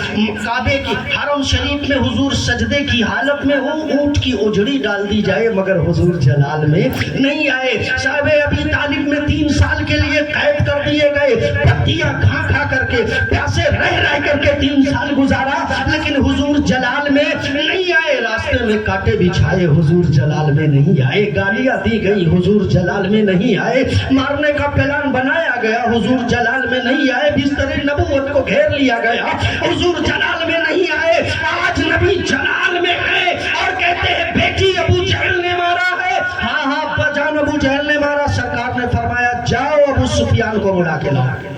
کعبے کی حرم شریف میں حضور سجدے کی حالت میں ہو, اونٹ کی اجڑی ڈال دی جائے مگر حضور جلال میں نہیں آئے. صاحب ابی طالب میں 3 سال کے لیے قید کر دیے گئے, پتیاں کھا کھا کر کے, پیاسے رہ رہ کر کے 3 سال گزارا لیکن حضور جلال میں نہیں آئے. راستے میں کانٹے بچھائے, حضور جلال میں نہیں آئے. گالیاں دی گئی, حضور جلال میں نہیں آئے. مارنے کا پلان بنایا گیا, حضور جلال میں نہیں آئے. بستر نبوت کو گھیر لیا گیا, حضور جلال میں نہیں آئے. آج نبی جلال میں ہے اور کہتے ہیں بیٹی ابو جہل نے مارا ہے. ہاں ہاں ابا جان ابو جہل نے مارا. سرکار نے فرمایا جاؤ ابو سفیان کو بلا کے لاؤ.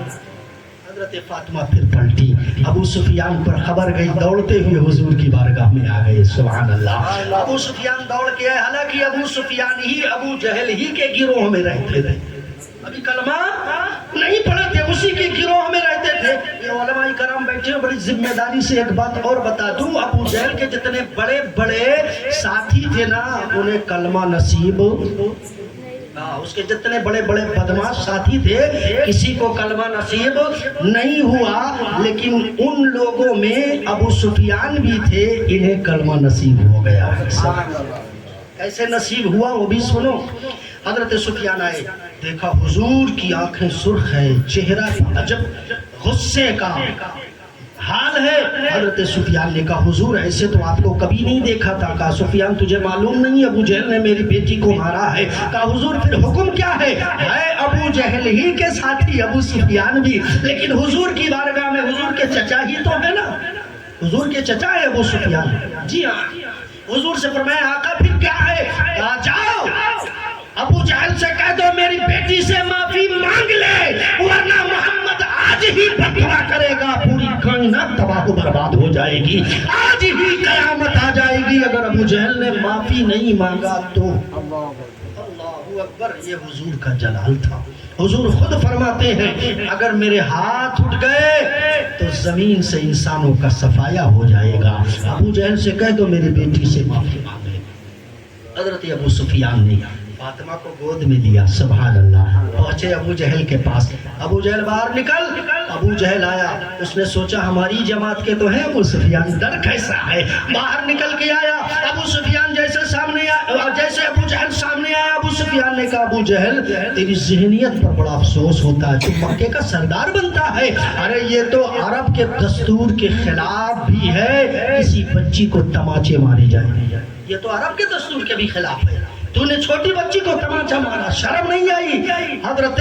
حضرت فاطمہ پھر پلٹی, ابو سفیان پر خبر گئی, دوڑتے ہوئے حضور کی بارگاہ میں آ گئے. سبحان اللہ. ابو سفیان دوڑ کے آئے, حالانکہ ابو سفیان ہی ابو جہل ہی کے گروہ میں رہتے تھے, ابھی کلمہ نہیں پڑھے تھے, اسی کے گروہ میں رہتے تھے. یہ علماء کرام بیٹھے ہیں, بڑی ذمہ داری سے ایک بات اور بتا دوں, ابو جہل کے جتنے بڑے بڑے ساتھی تھے نا انہیں کلمہ نصیب, اس کے جتنے بڑے بڑے بدماش ساتھی تھے کسی کو کلمہ نصیب نہیں ہوا, لیکن ان لوگوں میں ابو سفیان بھی تھے, انہیں کلمہ نصیب ہو گیا. ایسے نصیب ہوا وہ بھی سنو. حضرت سفیان آئے, دیکھا حضور کی آنکھیں سرخ ہے, چہرہ عجب غصے کا حال ہے. حضرت سفیان نے کہا حضور ایسے تو آپ کو کبھی نہیں دیکھا تھا. کہا سفیان تجھے معلوم نہیں ابو جہل نے میری بیٹی کو مارا ہے. کہا حضور پھر حکم کیا ہے؟ ابو جہل ہی کے ساتھی ابو سفیان بھی, لیکن حضور کی بارگاہ میں حضور کے چچا ہی تو ہے نا, حضور کے چچا ہے ابو سفیان. جی ہاں. حضور سے فرمایا آقا پھر کیا ہے؟ کہا جاؤ ابو جہل سے کہہ دو میری بیٹی سے معافی مانگ لے, ورنہ محمد آج ہی بدعا کرے گا, پوری کائنات تباہ و برباد ہو جائے گی, آج ہی قیامت آ جائے گی اگر ابو جہل نے معافی نہیں مانگا تو. اللہ اکبر. یہ حضور کا جلال تھا. حضور خود فرماتے ہیں اگر میرے ہاتھ اٹھ گئے تو زمین سے انسانوں کا صفایا ہو جائے گا. ابو جہل سے کہہ دو میری بیٹی سے معافی مانگ لے. حضرت ابو سفیان نے فاطمہ کو گود میں لیا. سبحان اللہ. پہنچے ابو جہل کے پاس. ابو جہل باہر نکل. ابو جہل آیا, اس نے سوچا ہماری جماعت کے تو ہیں ابو سفیان, ڈر کیسا ہے. باہر نکل کے آیا. ابو سفیان جیسے جیسے ابو جہل سامنے آیا، ابو سفیان نے کہا ابو جہل تیری ذہنیت پر بڑا افسوس ہوتا ہے، تو مکے کا سردار بنتا ہے، ارے یہ تو عرب کے دستور کے خلاف بھی ہے کسی بچی کو تماچے مارے جائیں، یہ تو عرب کے دستور کے بھی خلاف ہے، تو نے چھوٹی بچی کو تماچا مارا، شرم نہیں آئی؟ حضرت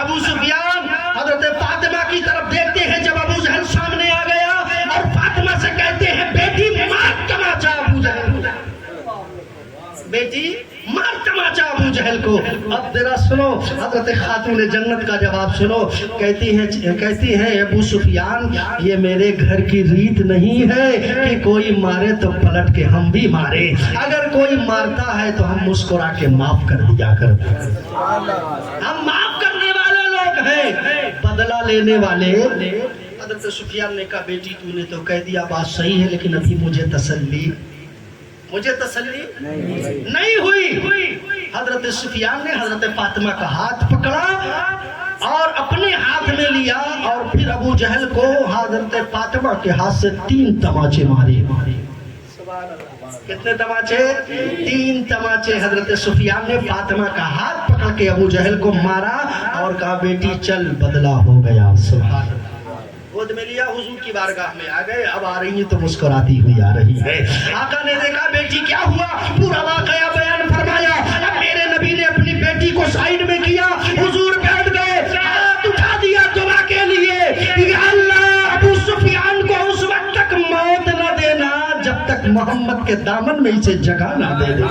ابو سفیان حضرت فاطمہ کی طرف دیکھتے ہیں، جب ابو جہل سامنے آ گیا اور فاطمہ سے کہتے ہیں بیٹی مار تماچا ابو جہل، بیٹی مار تماچا ابو جہل کو۔ اب ذرا سنو حضرت خاتون جنت کا جواب سنو، کہتی ہیں ابو سفیان یہ میرے گھر کی ریت نہیں ہے کہ کوئی مارے تو پلٹ کے ہم بھی مارے، اگر کوئی مارتا ہے تو ہم مسکرا کے معاف کر دیا کرتے ہیں، ہم معاف کرنے والے لوگ ہیں، بدلہ لینے والے۔ حضرت سفیان نے کہا بیٹی تو نے تو کہہ دیا بات صحیح ہے، لیکن ابھی مجھے تسلی نہیں ہوئی۔ حضرت سفیان نے حضرت فاطمہ کا ہاتھ پکڑا اور اپنے ہاتھ میں لیا، اور پھر ابو جہل کو حضرت فاطمہ کے ہاتھ سے 3 تماچے مارے۔ کتنے تماچے؟ 3 تماچے حضرت سفیان نے فاطمہ کا ہاتھ پکڑ کے ابو جہل کو مارا اور کہا بیٹی چل بدلہ ہو گیا۔ سبحان اللہ۔ گود میں لیا، حضور کی بارگاہ میں آ گئے، اب آ رہی ہیں تو مسکراتی ہوئی آ رہی ہے۔ آقا نے دیکھا بیٹی کیا ہوا، پورا واقعہ بیان فرمایا۔ اب میرے نبی نے اپنی بیٹی کو سائیڈ میں کیا، حضور بیٹھ گئے، ہاتھ اٹھا دیا دعا کے لیے، یا اللہ ابو سفیان کو اس وقت تک موت نہ دینا جب تک محمد کے دامن میں اسے جگہ نہ دے دے،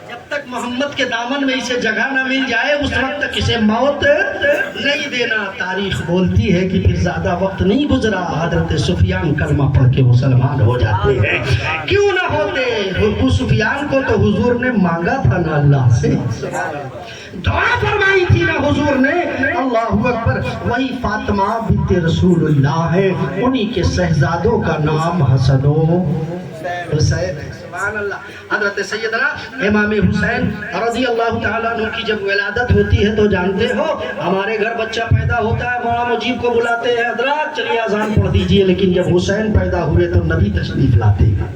جب تک محمد کے دامن میں اسے جگہ نہ مل جائے اس وقت تک اسے موت نہیں دینا۔ تاریخ بولتی ہے کہ پھر زیادہ وقت نہیں گزرا، حضرت سفیان کلمہ پڑھ کے مسلمان ہو جاتے ہیں۔ کیوں نہ ہوتے؟ ابو سفیان کو تو حضور نے مانگا تھا نا اللہ سے، دعا فرمائی تھی نا حضور نے، اللہ اکبر۔ وہی فاطمہ بنت رسول اللہ ہے، انہی کے شہزادوں کا نام حسن و حسین ہے۔ سبحان اللہ۔ حضرت سیدنا امام حسین رضی اللہ تعالیٰ عنہ کی جب ولادت ہوتی ہے تو جانتے ہو ہمارے گھر بچہ پیدا ہوتا ہے، مولانا مجیب کو بلاتے ہیں، حضرات چلیے اذان پڑھ دیجئے، لیکن جب حسین پیدا ہوئے تو نبی تشریف لاتے ہیں۔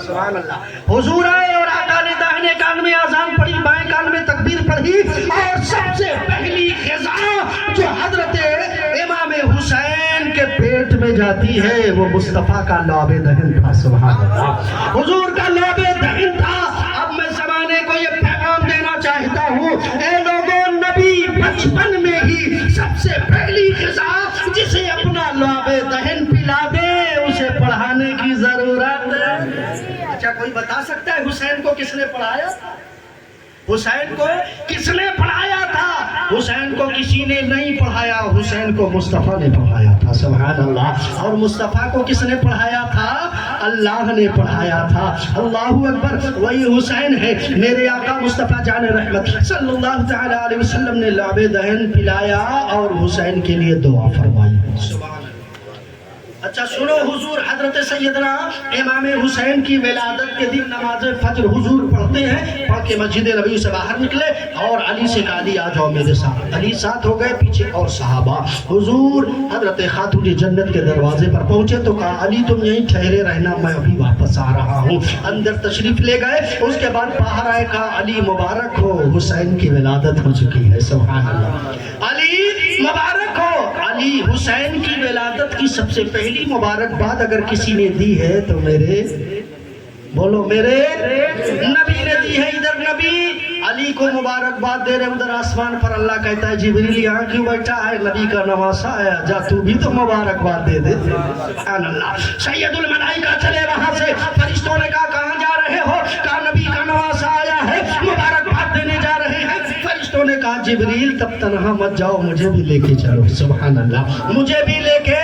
سبحان اللہ۔ حضور آئے اور آقا نے داہنے کان میں اذان پڑھی، بائیں کان میں تکبیر پڑھی، اور سب سے پہلی غذا جو حضرت امام حسین کے پیٹ میں جاتی ہے وہ مصطفیٰ کا لعب دہن تھا۔ سبحان اللہ۔ حضور کا لعب دہن تھا۔ اب میں زمانے کو یہ پیغام دینا چاہتا ہوں، اے لوگوں، نبی بچپن میں ہی سب سے پہلی غذا جسے اپنا لعب دہن پلا دے اسے پڑھانے کی ضرورت۔ اچھا کوئی بتا سکتا ہے حسین کو کس نے پڑھایا؟ حسین کو کس نے پڑھایا تھا؟ حسین کو کسی نے نہیں پڑھایا، حسین کو مصطفیٰ نے پڑھایا تھا۔ سبحان اللہ۔ اور مصطفیٰ کو کس نے پڑھایا تھا؟ اللہ نے پڑھایا تھا۔ اللہ اکبر۔ وہی حسین ہے، میرے آقا مصطفیٰ جان رحمت صلی اللہ تعالیٰ علیہ وسلم نے لعب دہن پلایا اور حسین کے لیے دعا فرمائی۔ سبحان اللہ۔ اچھا سنو، حضور حضرت سیدنا امام حسین کی ولادت کے دن نماز فجر حضور پڑھتے ہیں، پڑھ کے مسجد نبوی سے باہر نکلے اور علی سے کہا علی آ جاؤ میرے ساتھ۔ علی ساتھ ہو گئے، پیچھے اور صحابہ۔ حضور حضرت خاتون جنت کے دروازے پر پہنچے تو کہا علی تم یہیں ٹھہرے رہنا، میں ابھی واپس آ رہا ہوں۔ اندر تشریف لے گئے، اس کے بعد باہر آئے، کہا علی مبارک ہو، حسین کی ولادت ہو چکی ہے۔ سبحان اللہ۔ علی مبارک ہو۔ علی حسین کی ولادت کی سب سے پہلی مبارکباد اگر کسی نے دی ہے تو میرے بولو میرے نبی نے دی ہے۔ ادھر نبی علی کو مبارکباد دے رہے، ادھر آسمان پر اللہ کہتا ہے جبریل یہاں کیوں بیٹھا ہے؟ نبی کا نواسا آیا، جا تو بھی تو مبارکباد دے دے۔ سبحان اللہ۔ سید الملائکہ چلے وہاں سے، فرشتوں نے کہا کہاں جا رہے ہو؟ کہا نبی کا نواسا آیا ہے، مبارکباد دینے جا رہے ہیں۔ فرشتوں نے کہا جبریل تب تنہا مت جاؤ، مجھے بھی لے کے چلو۔ سبحان اللہ۔ مجھے بھی لے کے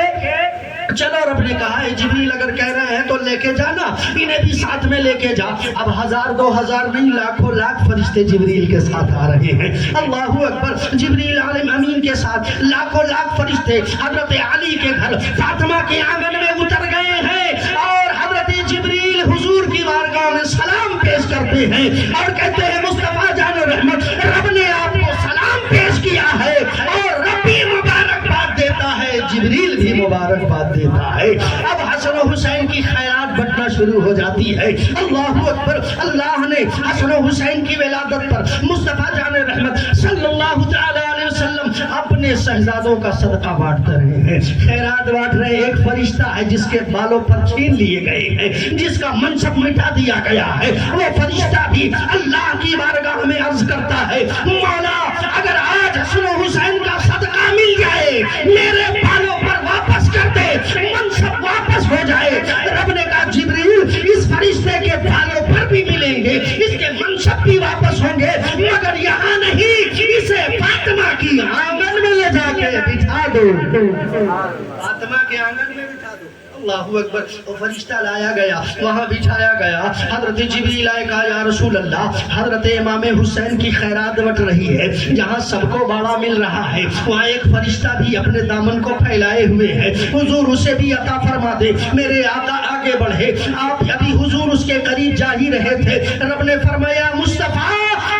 چلو۔ رب نے کہا ہے جبریل اگر کہہ رہے ہیں تو لے کے جانا، انہیں بھی ساتھ میں لے کے جا۔ اب 1000 2000 نہیں، لاکھوں لاکھ فرشتے جبریل کے ساتھ آ رہے ہیں۔ اللہ اکبر۔ جبریل عالم امین کے ساتھ لاکھوں لاکھ فرشتے حضرت علی کے گھر فاطمہ کے آنگن میں اتر گئے ہیں، اور حضرت جبریل حضور کی بارگاہ میں سلام پیش کرتے ہیں اور کہتے ہیں مصطفیٰ جان رحمت، رب نے آپ کو سلام پیش کیا ہے، اور رب بھی مبارکباد دیتا ہے، جبریل بھی مبارکباد دیتا ہے۔ اب حسن و حسین کی خیرات بٹنا شروع ہو جاتی ہے۔ اللہ اکبر، اللہ نے حسن و حسین کی ولادت پر مصطفیٰ جان رحمت صلی اللہ تعالی علیہ وسلم اپنے شہزادوں کا صدقہ بانٹ رہے ہیں، خیرات بانٹ رہے ہیں۔ ایک فرشتہ ہے جس کے بالوں پر چھین لیے گئے ہیں، جس کا منصب مٹا دیا گیا ہے، وہ فرشتہ بھی اللہ کی بارگاہ میں عرض کرتا ہے مولا اگر آج حسن و حسین کا صدقہ مل جائے میرے بالوں پر واپس کر دے، منصب واپس ہو جائے۔ رب نے کہا جبریل اس فرشتے کے بالوں پر بھی ملیں گے، اس کے منصب بھی واپس ہوں گے، مگر یہاں نہیں، اسے فاطمہ کی آنگن میں لے جا کے بٹھا دو، فاطمہ کے آنگن میں بٹھا دو۔ اللہ اکبر، وہ فرشتہ لایا گیا، وہاں بٹھایا گیا۔ حضرت جبریل آئے، کہا یا رسول اللہ حضرت امام حسین کی خیرات بٹ رہی ہے، جہاں سب کو باڑا مل رہا ہے وہاں ایک فرشتہ بھی اپنے دامن کو پھیلائے ہوئے ہے، حضور اسے بھی عطا فرما دے۔ میرے آقا آگے بڑھے، آپ ابھی حضور اس کے قریب جا ہی رہے تھے، رب نے فرمایا مصطفیٰ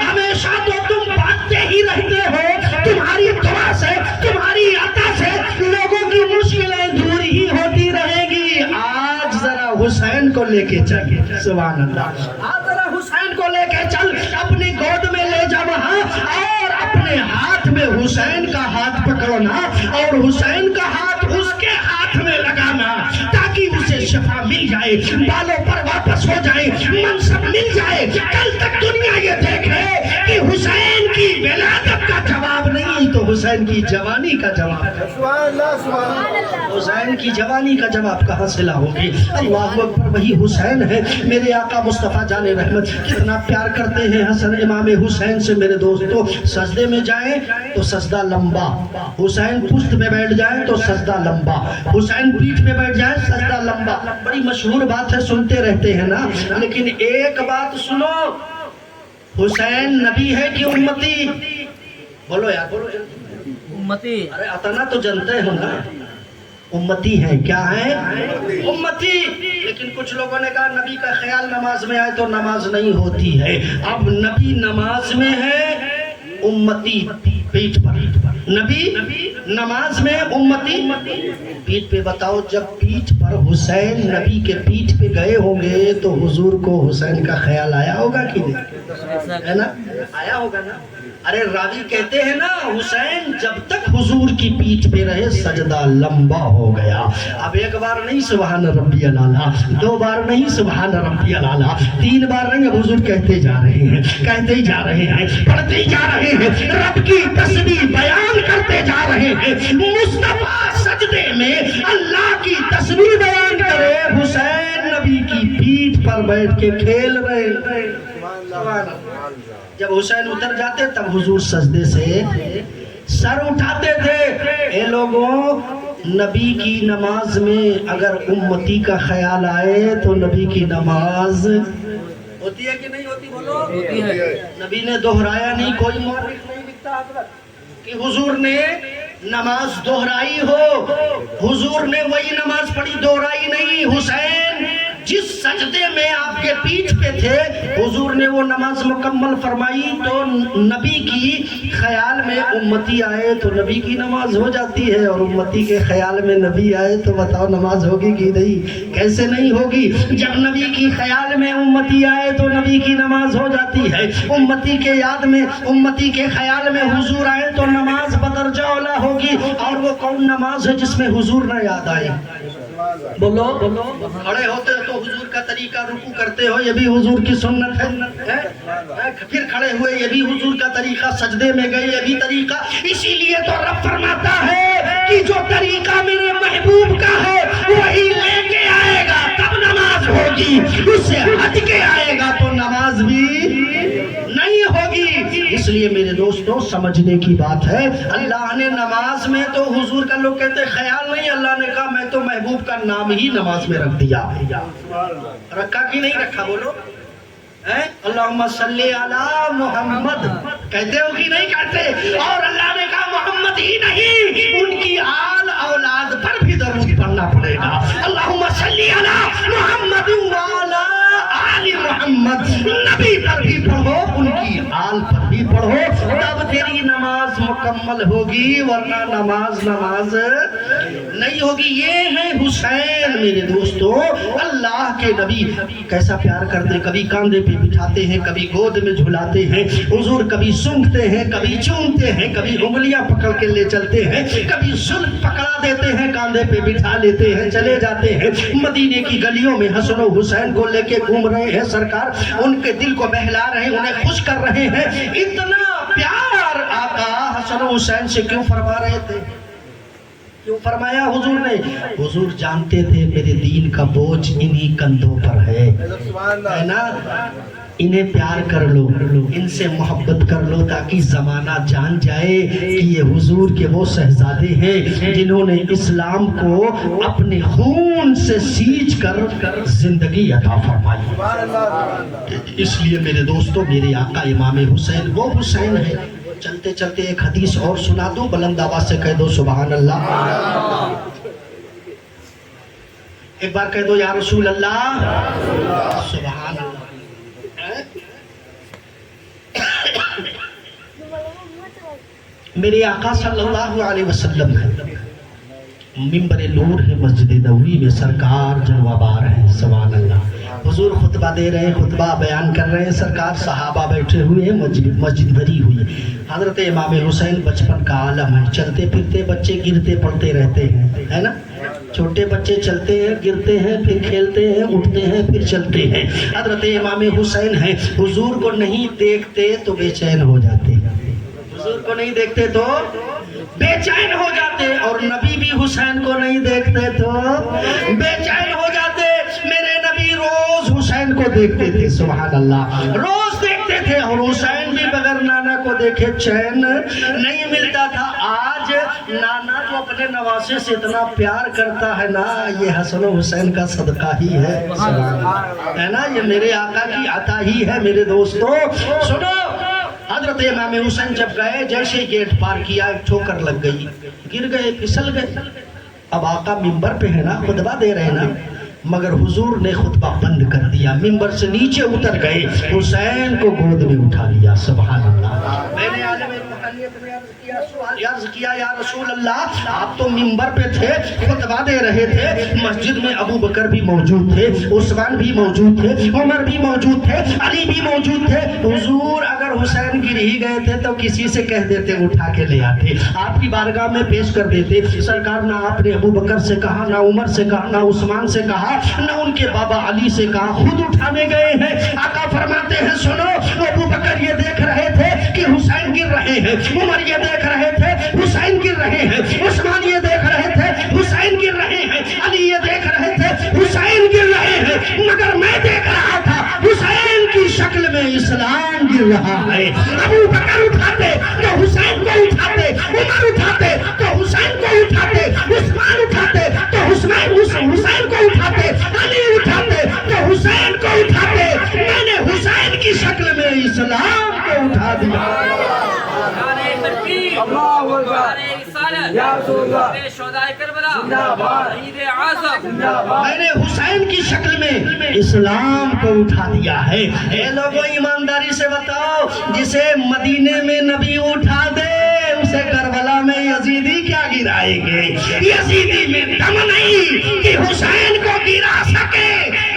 ہمیشہ تو تم بانٹتے ہی رہتے ہو، تمہاری دعا سے تمہاری عطا سے لوگوں کی مشکلیں دور ہی ہوتی رہیں گی۔ آج ذرا حسین کو لے کے چل، سبحان اللہ، آج ذرا حسین کو لے کے چل، اپنی گود میں لے جا وہاں، اور اپنے ہاتھ میں حسین کا ہاتھ پکڑنا اور حسین کا ہاتھ اس کے ہاتھ میں لگانا، تاکہ اسے شفا مل جائے، بالوں پر واپس ہو جائے، منصب مل جائے۔ کل تک دنیا یہ دیکھے کہ حسین کی ولادت کا جواب نہیں تو حسین کی جوانی کا جواب ہے۔ حسین کی جوانی کا جواب کہاں سے لاؤگے؟ اللہ اکبر، وہی حسین ہے۔ میرے آقا مصطفیٰ جان رحمت کتنا پیار کرتے ہیں حسن امام حسین سے۔ میرے دوستو سجدے میں جائیں تو سجدہ لمبا، حسین پشت پہ بیٹھ جائیں تو سجدہ لمبا، حسین پیٹھ پہ بیٹھ جائیں سجدہ لمبا۔ بڑی مشہور بات ہے، سنتے رہتے ہیں نا، لیکن ایک بات سنو، حسین نبی ہے کہ امتی؟ بولو یار، بولو امتی۔ ارے اتنا تو جانتے ہو نا، امتی ہے، کیا ہے؟ امتی۔ لیکن کچھ لوگوں نے کہا نبی کا خیال نماز میں آئے تو نماز نہیں ہوتی ہے۔ اب نبی نماز میں ہے، امتی پیٹھ پر، نبی نماز میں، امتی پیٹھ پہ۔ بتاؤ جب پیٹھ پر حسین نبی کے پیٹھ پہ گئے ہوں گے تو حضور کو حسین کا خیال آیا ہوگا کہ نہیں؟ ہے نا، آیا ہوگا نا۔ ارے راوی کہتے ہیں نا حسین جب تک حضور کی پیٹھ پہ رہے سجدہ لمبا ہو گیا۔ اب ایک بار نہیں سبحان ربی الاعلیٰ، دو بار نہیں سبحان ربی الاعلیٰ، تین بار نہیں، اب حضور کہتے جا رہے ہیں، کہتے ہی جا رہے ہیں، پڑھتے ہی جا رہے ہیں، رب کی تسبیح بیان کرتے جا رہے ہیں۔ مصطفیٰ سجدے میں اللہ کی تسبیح بیان کرے، حسین نبی کی پیٹھ پر بیٹھ کے کھیل رہے ہیں۔ جب حسین اتر جاتے تب حضور سجدے سے سر اٹھاتے تھے۔ اے لوگوں، نبی کی نماز میں اگر امتی کا خیال آئے تو نبی کی نماز ہوتی ہے کہ نہیں ہوتی؟ بولو، ہوتی ہے۔ نبی نے دہرایا نہیں، کوئی مورخ نہیں لکھتا حضرت کہ حضور نے نماز دہرائی ہو، حضور نے وہی نماز پڑھی، دہرائی نہیں۔ حسین جس سجدے میں آپ کے پیٹھ پہ تھے حضور نے وہ نماز مکمل فرمائی، تو نبی کی خیال میں امتی آئے تو نبی کی نماز ہو جاتی ہے، اور امتی کے خیال میں نبی آئے تو بتاؤ نماز ہوگی کہ نہیں؟ کیسے نہیں ہوگی؟ جب نبی کی خیال میں امتی آئے تو نبی کی نماز ہو جاتی ہے، امتی کے یاد میں، امتی کے خیال میں حضور آئے تو نماز بدرجہ اولا ہوگی۔ اور وہ کون نماز ہے جس میں حضور نہ یاد آئے؟ بولو، کھڑے ہوتے ہو تو حضور کا طریقہ رکوع کرتے ہو، یہ بھی حضور کی سنت ہے، پھر کھڑے ہوئے یہ بھی حضور کا طریقہ، سجدے میں گئے یہ بھی طریقہ۔ اسی لیے تو رب فرماتا ہے کہ جو طریقہ میرے محبوب کا ہے وہی لے کے آئے گا تب نماز ہوگی، اس سے ہٹ کے آئے گا تو نماز بھی نہیں ہوگی۔ اس لیے میرے دوستوں سمجھنے کی بات ہے، اللہ نے نماز میں تو حضور کا لوگ کہتے خیال نہیں، اللہ نے کہا میں تو محبوب کا نام ہی نماز میں رکھ دیا۔ رکھا کہ نہیں رکھا؟ بولو، اللہم صلی علی محمد کہتے ہو کہ نہیں کہتے؟ اور اللہ نے کہا محمد ہی نہیں، ان کی آل اولاد پر بھی درود پڑھنا پڑے گا۔ اللہم صلی علی محمد وعلی آل محمد، نبی پر بھی پڑھو، ان کی آل پر بھی پڑھو، تب تیری نماز مکمل ہوگی، ورنہ نماز نہیں ہوگی۔ یہ ہے حسین میرے دوستو، اللہ کے نبی کیسا پیار کرتے، کبھی کاندھے پہ بٹھاتے ہیں، کبھی گود میں جھلاتے ہیں حضور، کبھی سونگھتے ہیں، کبھی چومتے ہیں، کبھی انگلیاں پکڑ کے لے چلتے ہیں، کبھی زلف پکڑا دیتے ہیں، کاندھے پہ بٹھا لیتے ہیں، چلے جاتے ہیں مدینے کی گلیوں میں، حسن و حسین کو لے کے گھوم رہے ہیں سرکار، ان کے دل کو بہلا رہے ہیں، انہیں خوش کر رہے ہیں۔ اتنا پیار آقا حسن و حسین سے کیوں فرما رہے تھے؟ کیوں فرمایا حضور نے؟ حضور جانتے تھے میرے دین کا بوجھ انہی کندھوں پر ہے نا، انہیں پیار کر لو، ان سے محبت کر لو، تاکہ زمانہ جان جائے کہ یہ حضور کے وہ شہزادے ہیں جنہوں نے اسلام کو اپنے خون سے سینچ کر زندگی عطا فرمائی۔ اس لیے میرے دوستو، میرے آقا امام حسین وہ حسین ہے۔ چلتے چلتے ایک حدیث اور سنا دو، بلند آواز سے کہہ دو سبحان اللہ، ایک بار کہہ دو یا رسول اللہ، سبحان اللہ۔ میرے آقا صلی اللہ علیہ وسلم ہے، منبر نور ہے مسجد نبوی میں، سرکار جلوہ بار ہیں، سبحان اللہ۔ حضور خطبہ دے رہے ہیں، خطبہ بیان کر رہے ہیں، سرکار صحابہ بیٹھے ہوئے ہیں، مسجد بھری ہوئی ہے۔ حضرت امام حسین بچپن کا عالم ہے، چلتے پھرتے بچے گرتے پڑتے رہتے ہیں، ہے نا، چھوٹے بچے چلتے ہیں، گرتے ہیں، پھر کھیلتے ہیں، اٹھتے ہیں، پھر چلتے ہیں۔ حضرت امام حسین ہیں، حضور کو نہیں دیکھتے تو بے چین ہو جاتے، حضور کو نہیں دیکھتے تو بے چین ہو جاتے، اور نبی بھی حسین کو نہیں دیکھتے تو بے چین ہو جاتے۔ میرے نبی روز حسین کو دیکھتے تھے، سبحان اللہ، روز دیکھتے تھے، اور حسین بھی بغیر نانا کو دیکھے چین نہیں ملتا تھا۔ آج نانا جو اپنے نواسے سے اتنا پیار کرتا ہے نا، یہ حسن و حسین کا صدقہ ہی ہے، ہے نا، یہ میرے آقا کی عطا ہی ہے۔ میرے دوستو سنو، حضرت امام حسین جب گئے، جیسے گیٹ پار کیا، ایک ٹھوکر لگ گئی، گر گئے، پھسل گئے۔ اب آقا منبر پہ ہے نا، خطبہ دے رہے نا، مگر حضور نے خطبہ بند کر دیا، منبر سے نیچے اتر گئے، حسین کو گود میں اٹھا لیا، سبحان اللہ۔ میں نے عالم روحانیت میں عرض کیا یا رسول اللہ، آپ تو منبر پہ تھے، خطبہ دے رہے تھے، مسجد میں ابو بکر بھی موجود تھے، عثمان بھی موجود تھے، عمر بھی موجود تھے، علی بھی موجود تھے، حضور اگر حسین گر ہی گئے تھے تو کسی سے کہہ دیتے، اٹھا کے لے آتے، آپ کی بارگاہ میں پیش کر دیتے۔ سرکار نہ آپ نے ابو بکر سے کہا، نہ عمر سے کہا، نہ عثمان سے کہا، نہ ان کے بابا علی سے کہا، خود اٹھانے گئے ہیں۔ آقا فرماتے ہیں سنو، ابو بکر یہ دیکھ رہے تھے کہ حسین گر رہے ہیں، عمر یہ دیکھ رہے تھے حسین گر رہے ہیں، عثمان یہ دیکھ رہے تھے حسین گر رہے ہیں، علی یہ دیکھ رہے تھے حسین گر رہے ہیں، مگر میں دیکھ رہا تھا حسین کی شکل میں اسلام گر رہا ہے۔ ابو بکر اٹھاتے تو حسین کو اٹھاتے، عمر اٹھاتے تو حسین کو اٹھاتے، عثمان اٹھاتے تو حسین کو اٹھاتے، علی اٹھاتے تو حسین کو اٹھاتے۔ میں نے حسین کی شکل میں اسلام کو اٹھا دیا۔ میں نے حسین کی شکل میں اسلام کو اٹھا دیا ہے۔ اے لوگوں ایمانداری سے بتاؤ، جسے مدینے میں نبی اٹھا دے اسے کربلا میں یزیدی کیا گرائیں گے؟ یزیدی میں دم نہیں کہ حسین کو گرا سکے۔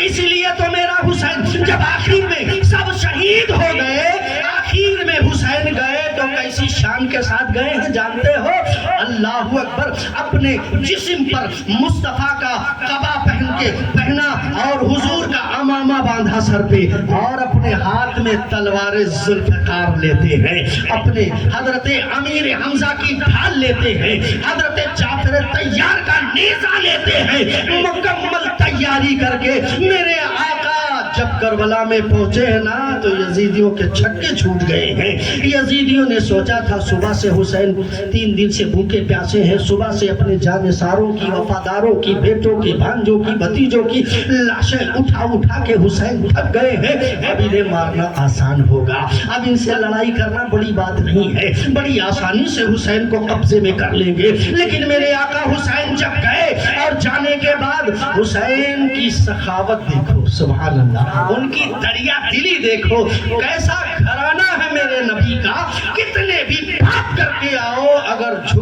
اس لیے تو میرا حسین جب آخر میں سب شہید ہو گئے، آخر میں حسین گئے تو کیسی شان کے ساتھ گئے ہیں جانتے ہو؟ اللہ اکبر، اپنے جسم پر مصطفیٰ کا قبا پہنا اور حضور کا امامہ باندھا سر پہ، اور اپنے ہاتھ میں تلوار ذوالفقار لیتے ہیں، اپنے حضرت امیر حمزہ کی ڈھال لیتے ہیں، حضرت جعفر طیار کا نیزہ لیتے ہیں، مکمل تیاری کر کے میرے آقا جب کربلا میں پہنچے ہیں نا تو یزیدیوں کے چھکے چھوٹ گئے ہیں۔ یزیدیوں نے سوچا تھا صبح سے حسین 3 دن سے بھوکے پیاسے ہیں، صبح سے اپنے جانثاروں کی، وفاداروں کی، بیٹوں کی، بھانجوں کی، بھتیجوں کی لاشیں اٹھا کے حسین تھک گئے ہیں، اب انہیں مارنا آسان ہوگا، اب ان سے لڑائی کرنا بڑی بات نہیں ہے، بڑی آسانی سے حسین کو قبضے میں کر لیں گے۔ لیکن میرے آقا حسین جب گئے اور جانے کے بعد حسین کی سخاوت دیکھو، سبحان اللہ، ان کی دریا دلی دیکھو، کیسا گھرانہ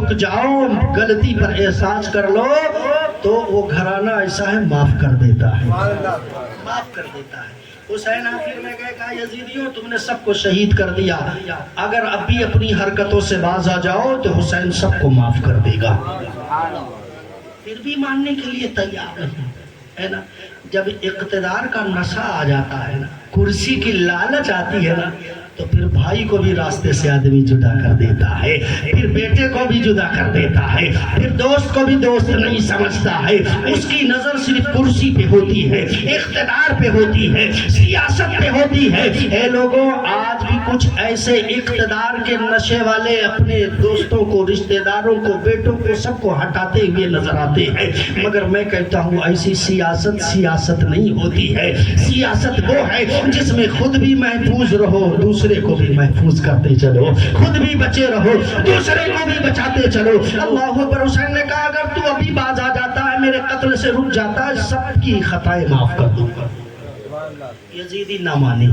رک جاؤ، غلطی پر احساس کر لو، تو وہ گھرانہ ایسا ہے معاف کر دیتا ہے، معاف کر دیتا ہے۔ حسین آخر میں کہا یزیدیوں تم نے سب کو شہید کر دیا، اگر اب بھی اپنی حرکتوں سے باز آ جاؤ تو حسین سب کو معاف کر دے گا۔ پھر بھی ماننے کے لیے تیار نہیں ہے نا۔ جب اقتدار کا نشہ آ جاتا ہے نا، کرسی کی لالچ آتی ہے نا، تو پھر بھائی کو بھی راستے سے آدمی جدا کر دیتا ہے، پھر بیٹے کو بھی جدا کر دیتا ہے، پھر دوست کو بھی دوست نہیں سمجھتا ہے۔ اس کی نظر صرف کرسی پہ ہوتی ہے، اقتدار پہ ہوتی ہے، سیاست پہ ہوتی ہے۔ اے لوگوں، آج بھی کچھ ایسے اقتدار کے نشے والے اپنے دوستوں کو، رشتہ داروں کو، بیٹوں کو، سب کو ہٹاتے ہوئے نظر آتے ہیں، مگر میں کہتا ہوں ایسی سیاست نہیں ہوتی ہے۔ سیاست وہ ہے جس میں خود بھی محفوظ رہو، دوسرے کو بھی محفوظ کرتے چلو، خود بھی بچے رہو، دوسرے کو بھی بچاتے چلو۔ اللہ اکبر۔ حسین نے کہا اگر تو ابھی باز آ جاتا ہے، میرے قتل سے رک جاتا ہے، سب کی خطائیں معاف کر دوں گا۔ یزیدی نہ مانے،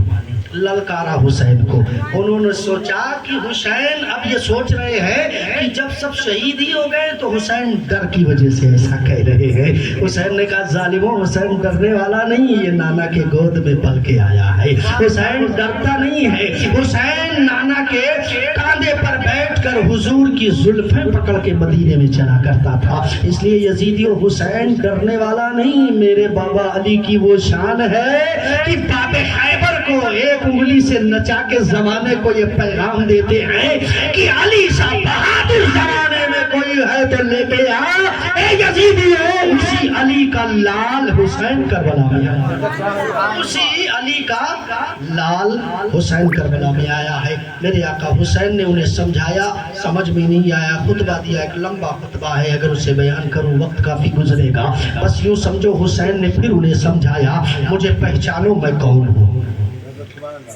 للکارا حسین کو۔ انہوں نے سوچا کہ حسین اب یہ سوچ رہے ہیں کہ جب سب شہید ہی ہو گئے تو حسین ڈر کی وجہ سے ایسا کہہ رہے ہیں۔ حسین نے کہا ظالموں، حسین ڈرنے والا نہیں، یہ نانا کے گود میں پل کے آیا ہے۔ حسین ڈرتا نہیں ہے، حسین نانا کے کاندھے پر بیٹھ کر حضور کی زلفیں پکڑ کے مدینے میں چلا کرتا تھا۔ اس لیے یزیدیوں، حسین ڈرنے والا نہیں، میرے بابا علی کی وہ شان ہے کہ باب خیبر کو ایک انگلی سے نچا کے زمانے کو یہ پیغام دیتے ہیں کہ علی شاہ بہادر زمانے میں کوئی ہے تو لے کے آ، اے یزیدیوں، اسی علی کا لال حسین کربلا میں آیا، اسی علی کا لال حسین کربلا میں آیا ہے۔ میرے آقا حسین نے انہیں سمجھایا، سمجھ میں نہیں آیا، خطبہ دیا، ایک لمبا خطبہ ہے، اگر اسے بیان کروں وقت کافی گزرے گا۔ بس یوں سمجھو حسین نے پھر انہیں سمجھایا، مجھے پہچانو میں کون ہوں،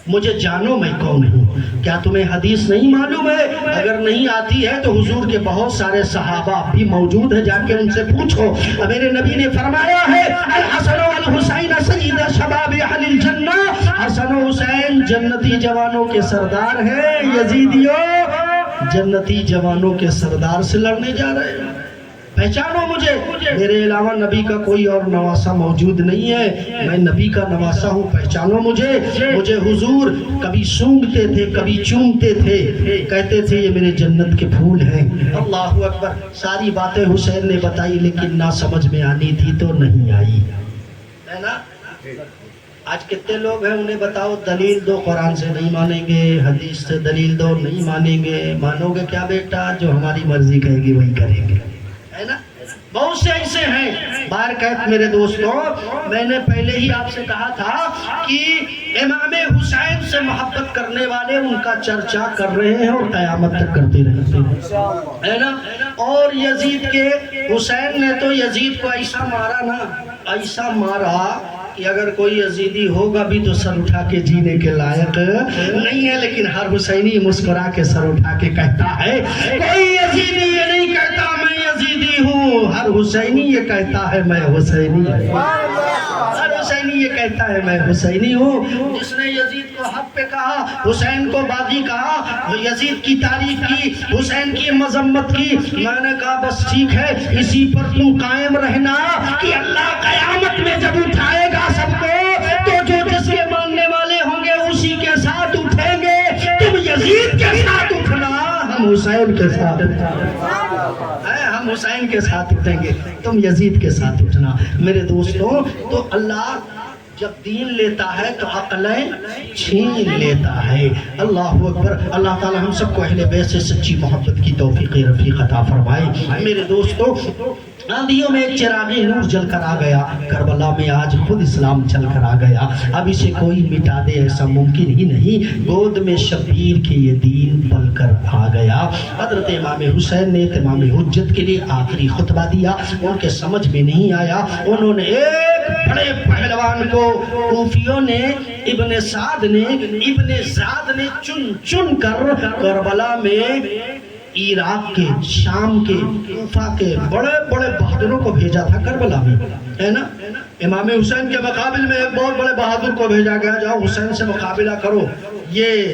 مجھے جانو میں کون ہوں۔ کیا تمہیں حدیث نہیں معلوم ہے؟ اگر نہیں آتی ہے تو حضور کے بہت سارے صحابہ بھی موجود ہیں، جا کے ان سے پوچھو۔ میرے نبی نے فرمایا ہے الحسن والحسین سید شباب اہل الجنہ، حسن و حسین جنتی جوانوں کے سردار ہیں۔ یزیدیوں جنتی جوانوں کے سردار سے لڑنے جا رہے ہیں، پہچانو مجھے، میرے علاوہ نبی کا کوئی اور نواسہ موجود نہیں ہے، میں نبی کا نواسہ ہوں، پہچانو مجھے۔ مجھے حضور کبھی سونگتے تھے، کبھی چومتے تھے، کہتے تھے یہ میرے جنت کے پھول ہیں۔ اللہ اکبر۔ ساری باتیں حسین نے بتائی، لیکن نہ سمجھ میں آنی تھی تو نہیں آئی، ہے نا۔ آج کتنے لوگ ہیں، انہیں بتاؤ دلیل دو، قرآن سے نہیں مانیں گے، حدیث سے دلیل دو، نہیں مانیں گے۔ مانو گے کیا بیٹا؟ جو ہماری مرضی کہے گی وہی کریں گے، ہے نا۔ بہت سے ایسے ہیں۔ بارکات میرے دوستوں، میں نے پہلے ہی آپ سے کہا تھا کہ امام حسین سے محبت کرنے والے ان کا چرچا کر رہے ہیں اور قیامت تک کرتے رہتے ہیں، ہے نا۔ اور یزید کے، حسین نے تو یزید کو ایسا مارا نا، ایسا مارا کہ اگر کوئی یزیدی ہوگا بھی تو سر اٹھا کے جینے کے لائق نہیں ہے، لیکن ہر حسینی مسکرا کے سر اٹھا کے کہتا ہے، کوئی یزیدی یہ نہیں کہتا میں یزیدی ہوں، ہر حسینی یہ کہتا ہے میں حسینی ہوں، ہر حسینی یہ کہتا ہے میں حسینی ہوں۔ جس نے یزید کو حق پہ کہا، حسین کو باغی کہا، یزید کی تعریف کی، حسین کی مذمت کی، میں نے کہا بس ٹھیک ہے، اسی پر تم قائم رہنا کہ اللہ قیامت میں جب اٹھائے گا سب کو تو جو جس کے ماننے والے ہوں گے اسی کے ساتھ اٹھیں گے۔ تم یزید کے ساتھ اٹھنا، ہم حسین کے ساتھ، ہم حسین کے ساتھ اٹھیں گے، تم یزید کے ساتھ اٹھنا۔ میرے دوستوں، تو اللہ جب دین لیتا ہے تو عقلیں چھین لیتا ہے۔ اللہ اکبر۔ اللہ تعالی ہم سب کو اہل بیت سے سچی محبت کی توفیق رفیق عطا فرمائے۔ میرے دوستوں، آندھیوں میں ایک چراغی نور جل کر آ گیا، کربلا میں آج خود اسلام چل کر آ گیا، اب اسے کوئی مٹا دے ایسا ممکن ہی نہیں۔ گود میں شبیر کے یہ دین پل کر آ گیا۔ حضرت امام حسین نے امام حجت کے لیے آخری خطبہ دیا، ان کے سمجھ میں نہیں آیا، انہوں نے ایک بڑے پہلوان کو کوفیوں نے، ابن سعد نے، ابن زاد نے چن چن کر کربلا میں عراق کے، شام کے، کوفہ کے بڑے بڑے بہادروں کو بھیجا تھا کربلا میں، ہے نا۔ امام حسین کے مقابل میں ایک بہت بڑے بہادر کو بھیجا گیا، جاؤ حسین سے مقابلہ کرو، یہ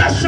10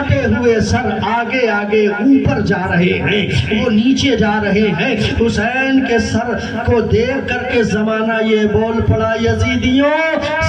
کٹے ہوئے سر آگے آگے اوپر جا رہے ہیں، وہ نیچے جا رہے ہیں۔ حسین کے سر کو دیکھ کر کے زمانہ یہ بول پڑا، یزیدیوں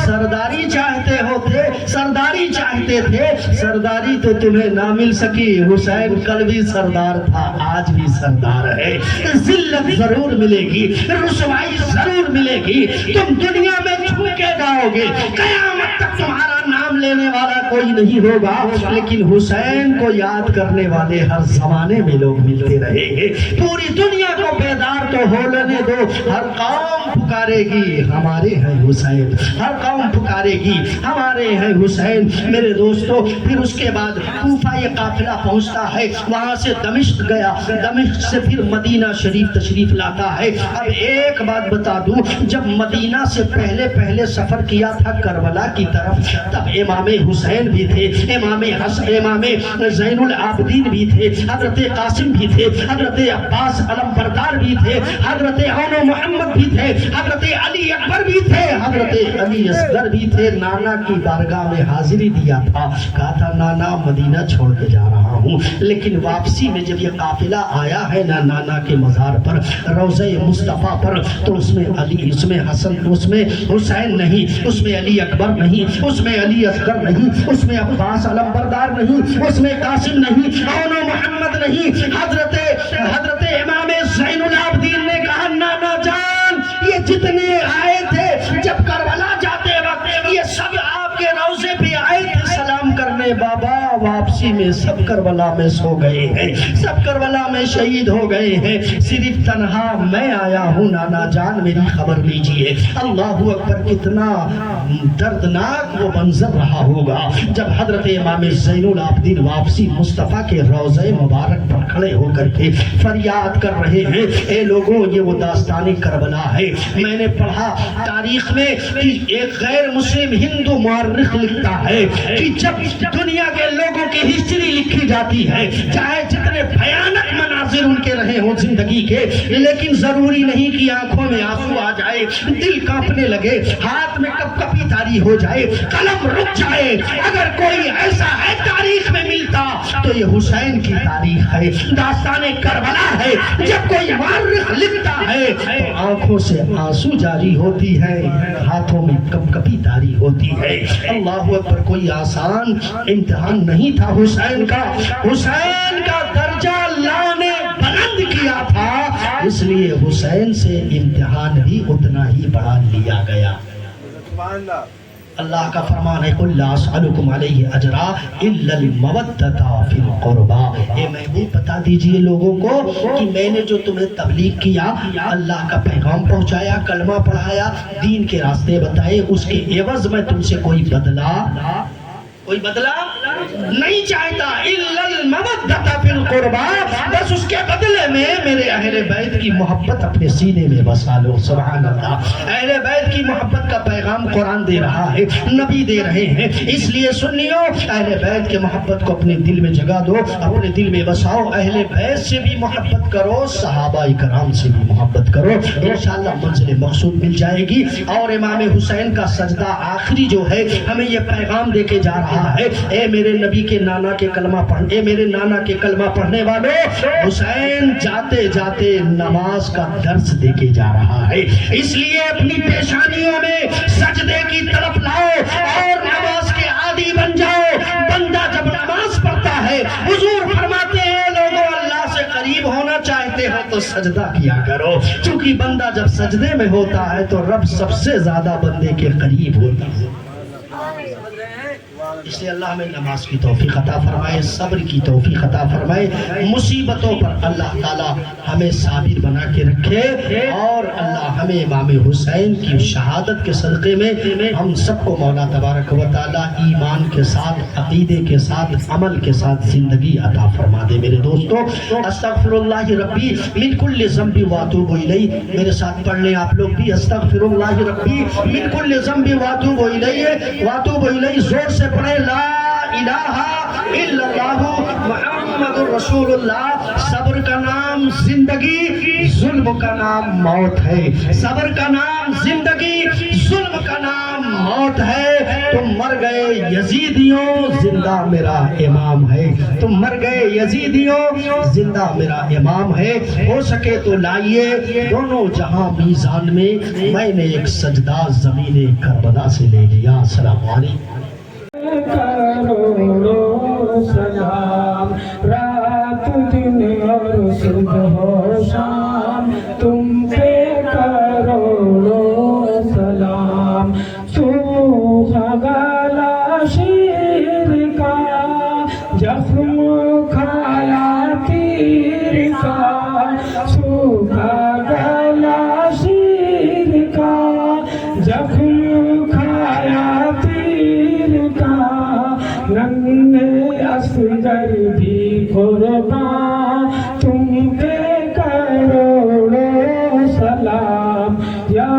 سرداری چاہتے ہوتے، سرداری چاہتے تھے، سرداری تو تمہیں نہ مل سکی۔ حسین کل بھی سردار تھا، آج بھی سردار ہے۔ ذلت ضرور ملے گی، رسوائی ضرور ملے گی، تم دنیا میں جھوکے جاؤ گے، قیامت تک تمہارا نام لینے والا کوئی نہیں ہوگا، لیکن حسین کو یاد کرنے والے ہر زمانے میں لوگ ملتے رہیں گے۔ پوری دنیا کو بیدار تو ہو لینے دو، ہر قوم پکارے گی ہمارے ہیں حسین، ہر قوم پکارے گی ہمارے ہیں حسین۔ میرے دوستو، پھر اس کے بعد کوفہ یہ قافلہ پہنچتا ہے، وہاں سے دمشق گیا، دمشق سے پھر مدینہ شریف تشریف لاتا ہے۔ اب ایک بات بتا دوں، جب مدینہ سے پہلے سفر کیا تھا کربلا کی طرف، تب امام حسین بھی تھے، امام زین العابدین بھی تھے، حضرت قاسم بھی تھے، حضرت عباس علم بردار بھی تھے، حضرت عون و محمد بھی تھے، حضرت علی اکبر بھی تھے، حضرت علی اصغر بھی تھے۔ نانا کی بارگاہ میں حاضری دیا تھا، کہا تھا نانا مدینہ چھوڑ کے جا رہا ہوں، لیکن واپسی میں جب یہ قافلہ آیا ہے نا نانا کے مزار پر، روضہ مصطفیٰ پر، تو اس میں علی، اس میں حسن، اس میں حسین نہیں، اس میں علی اکبر نہیں، اس میں علی اصغر نہیں، اس میں عباس علم بردار نہیں، اس میں قاسم نہیں، عون و محمد نہیں، حضرت امام زین العابدین نے کہا نانا جان یہ جتنے آئے تھے جب کربلا جاتے وقت یہ سب آپ کے روضے پہ آئے تھے سلام کرنے، بابا واپسی میں سب کربلا میں سو گئے ہیں، سب کربلا میں شہید ہو گئے ہیں، صرف تنہا میں آیا ہوں، نانا جان میری خبر لیجئے۔ اللہ اکبر، کتنا دردناک وہ منظر رہا ہوگا جب حضرت امام زین العابدین واپسی مصطفیٰ کے روضہ مبارک پر کھڑے ہو کر کے فریاد کر رہے ہیں، اے لوگوں یہ وہ داستان کربلا ہے۔ میں نے پڑھا تاریخ میں کہ ایک غیر مسلم ہندو مورخ لکھتا ہے کہ جب دنیا کے لوگوں کی ہسٹری لکھی جاتی ہے، چاہے جتنے بھیانک مناظر ان کے رہے ہوں زندگی کے، لیکن ضروری نہیں کہ آنکھوں میں آنسو آ جائے، دل کانپنے لگے، ہاتھ میں کپ کپی تاری ہو جائے، قلم رک جائے۔ اگر کوئی ایسا ہے تاریخ میں ملتا تو یہ حسین کی تاریخ ہے، داستان کربلا ہے۔ جب کوئی مورخ لکھتا ہے تو آنکھوں سے آنسو جاری ہوتی ہے، ہاتھوں میں کپ کپی تاری ہوتی ہے۔ اللہ اکبر، کوئی آسان امتحان نہیں تھا حسین کا، حسین کا درجہ اللہ نے بلند کیا تھا، اس لیے حسین سے امتحان بھی اتنا ہی بڑھا لیا گیا۔ اللہ کا فرمان ہے قُلْ لَا أَسْأَلُكُمْ عَلَيْهِ أَجْرًا إِلَّا الْمَوَدَّةَ فِي الْقُرْبَى۔ اے محبوب بتا دیجئے لوگوں کو کہ میں نے جو تمہیں تبلیغ کیا، اللہ کا پیغام پہنچایا، کلمہ پڑھایا، دین کے راستے بتائے، اس کے عوض میں تم سے کوئی بدلہ نہیں چاہتا، الا المودۃ فی القربى، بس اس کے بدلے میں میرے اہل بیت کی محبت اپنے سینے میں بسا لو۔ سبحان اللہ، اہل بیت کی محبت کا پیغام قرآن دے رہا ہے، نبی دے رہے ہیں، اس لیے سنیو اہل بیت کے محبت کو اپنے دل میں جگہ دو، اپنے دل میں بساؤ، اہل بیت سے بھی محبت کرو، صحابہ کرام سے بھی محبت کرو، انشاءاللہ منزل مقصود مل جائے گی۔ اور امام حسین کا سجدہ آخری جو ہے ہمیں یہ پیغام دے کے جا رہا ہے، اے میرے نبی کے نانا کے کلمہ پڑھنے، اے میرے نانا کے کلمہ پڑھنے والوں، حسین جاتے جاتے نماز کا درس دے کے جا رہا ہے، اس لیے اپنی پیشانیوں میں سجدے کی طرف لاؤ اور نماز کے عادی بن جاؤ۔ بندہ جب نماز پڑھتا ہے، حضور فرماتے ہیں لوگوں اللہ سے قریب ہونا چاہتے ہو تو سجدہ کیا کرو، چونکہ بندہ جب سجدے میں ہوتا ہے تو رب سب سے زیادہ بندے کے قریب ہوتا ہے۔ اس لیے اللہ ہمیں نماز کی توفیق عطا فرمائے، صبر کی توفیق عطا فرمائے، مصیبتوں پر اللہ تعالی ہمیں صابر بنا کے رکھے، اور اللہ ہمیں امام حسین کی شہادت کے صدقے میں ہم سب کو مولا تبارک و تعالی ایمان کے ساتھ، عقیدے کے ساتھ، عمل کے ساتھ زندگی عطا فرما دے۔ میرے دوستو، استغفر اللہ ربی من کل ذنب واتوب الیہ، میرے ساتھ پڑھ لیں آپ لوگ بھی، استغفر اللہ ربی من کل ذنب واتوب الیہ، واتوب الیہ زور سے پڑھیں، لا الہ الا اللہ محمد رسول اللہ۔ صبر کا نام زندگی، ظلم کا نام موت ہے، صبر کا نام زندگی، ظلم کا نام موت ہے، تم مر مر گئے یزیدیوں زندہ میرا امام ہے، تم مر گئے یزیدیوں زندہ میرا امام ہے، ہو سکے تو لائیے دونوں جہاں میزان میں، میں نے ایک سجدہ زمین کربلا سے لے لیا۔ السلام علیکم۔ کروڑوں سلام رات دن اور صبح و شام تم پہ کروڑوں سلام۔ سوکھا گلا شیر کا زخم کھایا تیر کا، سوکھا گلا شیر کا زخم کھایا تیر کا، ننھے اصغر بھی قربان تم پہ کروڑوں سلام۔ یا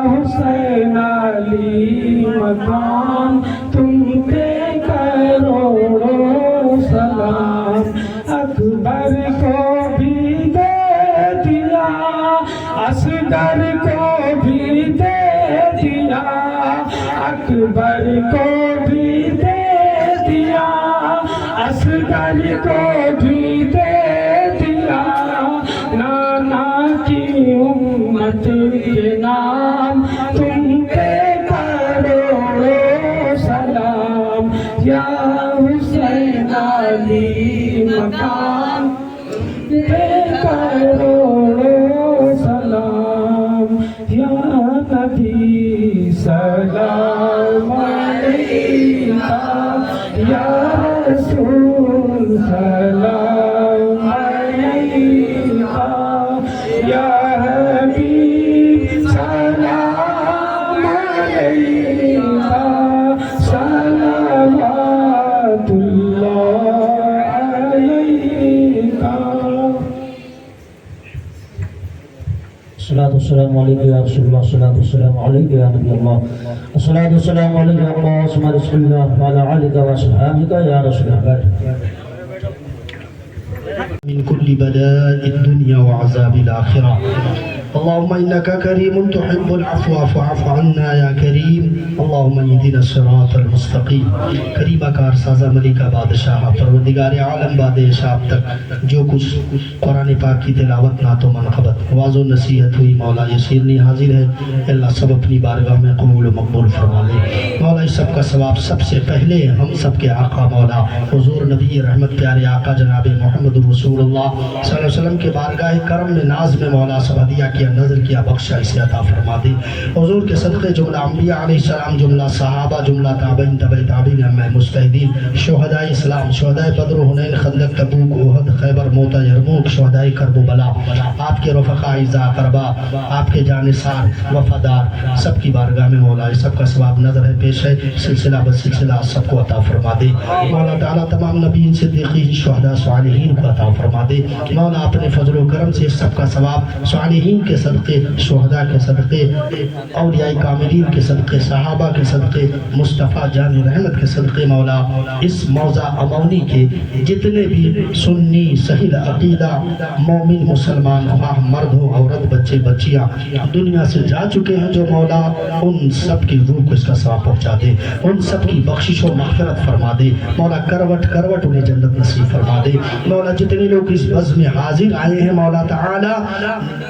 حسین علی مقام تم پہ کروڑوں سلام۔ اکبر کو بھی دے دیا، اصغر کو بھی دے دیا، اکبر کو بھی دے دیا، اصغر کو بھی دے دیا، نانا کی امت کے نام تم پہ کروڑوں سلام۔ یا حسین علی مقام پہ کروڑوں سلام۔ یا نبی سلام علیکہ، یا رسول سلام علیکہ، یا حبیب سلام علیکہ، صلوات اللہ علیکہ۔ الصلاة والسلام عليك يا رسول الله، الصلاة والسلام عليك يا نبي الله، الصلاة والسلام عليك يا قاسم رسول الله وعلى آلك وأصحابك يا رسول الله. من كل بلاء الدنيا وعذاب الآخرة. اللهم إنك كريم تحب العفو فاعف عنا يا كريم. اللهم اهدنا الصراط المستقيم. کریم کار سازہ ملکہ بادشاہ پروردگار عالم بعد شام تک جو کچھ قرآن پاک کی تلاوت نعت و منقبت واض و نصیحت ہوئی مولا یہ سیرنی حاضر ہے، اللہ سب اپنی بارگاہ میں قبول و مقبول فرما لے مولا۔ اس سب کا ثواب سب سے پہلے ہم سب کے آقا مولا حضور نبی رحمت پیارے آقا جناب محمد رسول اللہ صلی اللہ علیہ وسلم کے بارگاہ کرم میں ناز میں مولا سب ہدیہ کیا، نظر کیا، بخشا، اسے عطا فرما دے حضور کے صدقے جملہ انبیاء علیہ السلام، جملہ صحابہ، جملہ تابعین، تبع تابعین، ائمہ مجتہدین، شہداء اسلام، شہداء بدر و حنین، خندق، تبوک، احد، خیبر، موتا، یرموک، شہداء کرب و بلا، آپ کے رفقاء اعزاء اقربا، آپ کے جانثار وفادار سب کی بارگاہ میں مولا اس سب کا ثواب نظر ہے، پیش ہے، سلسلہ بسلسلہ سب کو عطا فرما دے مولا تعالیٰ۔ تمام نبیین، صدیقین، شہداء، صالحین کو عطا فرما دے مولا۔ اپنے فضل و کرم سے اس سب کا ثواب صالحین کے صدقے، شہداء کے صدقے، اولیاء کاملین کے صدقے، صحابہ کے صدقے، مصطفیٰ جان رحمت کے صدقے مولا اس موضع امونی کے جتنے بھی سنی صحیح عقیدہ مومن مسلمان خواہ مرد ہو عورت بچے بچیاں دنیا سے جا چکے ہیں جو مولا ان سب کی روح کو اس کا ثواب پہنچا دے، ان سب کی بخشش و مغفرت فرما دے مولا۔ کروٹ کروٹ انہیں جنت نصیب فرما دے مولا۔ جتنے لوگ اس بزم میں حاضر آئے ہیں مولا تعالی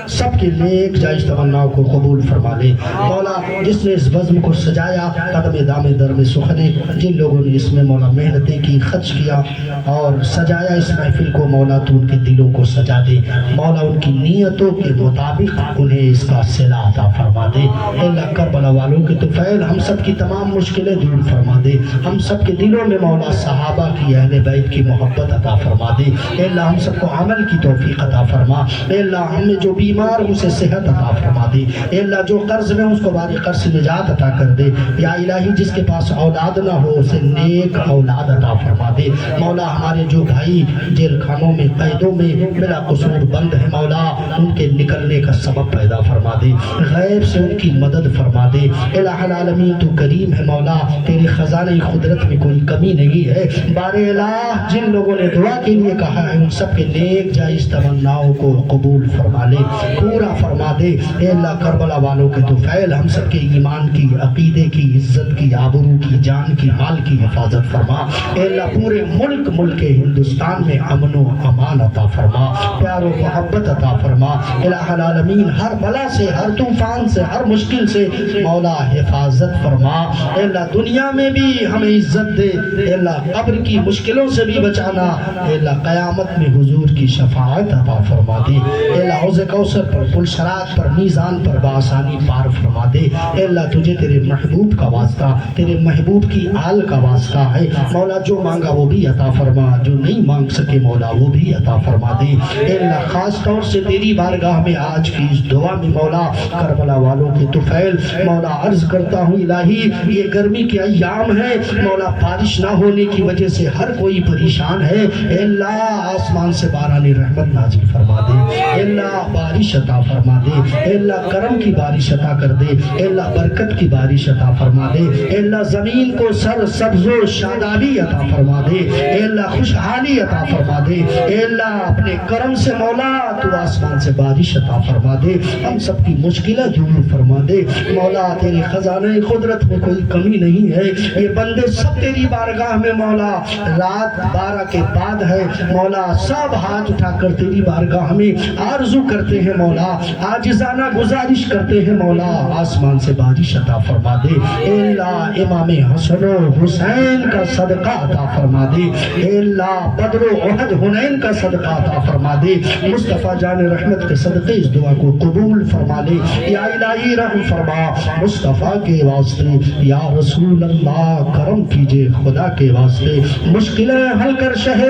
سب کے نیک جائز تمناؤں کو قبول فرما لے مولا۔ جس نے اس بزم کو سجایا قدم دام در میں سخنے، جن لوگوں نے اس میں مولا محنتیں کی، خرچ کیا اور سجایا اس محفل کو مولا، تو ان کے دلوں کو سجا دے مولا، ان کی نیتوں کے مطابق انہیں اس کا صلہ عطا فرما دے اللہ۔ کربلا والوں کے طفیل ہم سب کی تمام مشکلیں دور فرما دے، ہم سب کے دلوں میں مولا صحابہ کی، اہل بیت کی محبت عطا فرما دے اللہ۔ ہم سب کو عمل کی توفیق عطا فرما اللہ۔ ہمیں جو بیمار ان سے صحت عطا فرما دے اللہ، جو قرض میں اس کو باری قرض سے نجات عطا کر دے یا الہی۔ جس کے پاس اولاد نہ ہو اسے نیک اولاد عطا فرما دے مولا۔ ہمارے جو بھائی جیل خانوں میں قیدوں میں بلا قصور بند ہے مولا، ان کے نکلنے کا سبب پیدا فرما دے، غیب سے ان کی مدد فرما دے الہ العالمین۔ تو کریم ہے مولا، تیرے خزانے قدرت میں کوئی کمی نہیں ہے. بار الہ جن لوگوں نے دعا کے لیے کہا ہے ان سب کے نیک جائز تمناؤں کو قبول فرما لے, پورا فرما دے. اے اللہ کربلا والوں کے طفیل ہم سب کے ایمان کی, عقیدے کی, عزت کی, آبرو کی, جان کی, مال کی حفاظت فرما. اے اللہ پورے ملک ہندوستان میں امن و امان عطا فرما, پیار و محبت عطا فرما. الہ العالمین ہر بلا سے, ہر طوفان سے, ہر مشکل سے مولا حفاظت فرما. اے اللہ دنیا میں بھی ہمیں عزت دے. اے اللہ قبر کی مشکلوں سے بھی بچانا. اے اللہ قیامت میں حضور کی شفاعت عطا فرما دے. اے اللہ حوض کوثر پر, پل صراط پر, میزان پر بآسانی پار فرما دے. اے اللہ تجھے تیرے محبوب کا واسطہ, تیرے محبوب کی آل کا واسطہ ہے مولا, جو مانگا وہ بھی عطا فرما, جو نہیں مانگ سکے مولا وہ بھی عطا فرما دے. اے اللہ خاص طور سے تیری بارگاہ میں آج کی اس دعا میں مولا کربلا والوں کے طفیل مولا عرض کرتا ہوں الہی یہ گرمی کے ایام ہے مولا, بارش نہ ہونے کی وجہ سے ہر کوئی پریشان ہے. اے اللہ آسمان سے باران رحمت نازل فرما دے. اے اللہ بارش عطا فرما دے. اے اللہ کرم کی بارش عطا کر دے. اے اللہ برکت کی بارش عطا فرما دے. اے اللہ زمین کو سر سبز و شادابی عطا فرما دے. اے اللہ خوشحالی عطا فرما دے. اے اللہ اپنے کرم سے مولا تو آسمان سے بارش عطا فرما دے. ہم سب کی مشکلیں دور فرما دے مولا. تیرے خزانے قدرت میں کوئی کمی نہیں ہے. یہ بندے سب تیری بارگاہ میں مولا رات 12 کے بعد ہے مولا, سب ہاتھ اٹھا کر تیری بارگاہ میں آرزو کرتے ہیں مولا, عاجزانہ گزارش کرتے ہیں مولا آسمان سے بارش عطا فرما دے. اے اللہ امام حسن و حسین کا صدقہ عطا فرما دے. اے اللہ بدر و احد حنین کا صدقہ عطا فرما دے. مصطفیٰ جان رحمت کے صدقے اس دعا کو قبول فرما لے. یا الہی رحم فرما مصطفیٰ کے واسطے. یا رسول اللہ کرم کیجئے خدا کے واسطے. مشکلیں حل کر شہے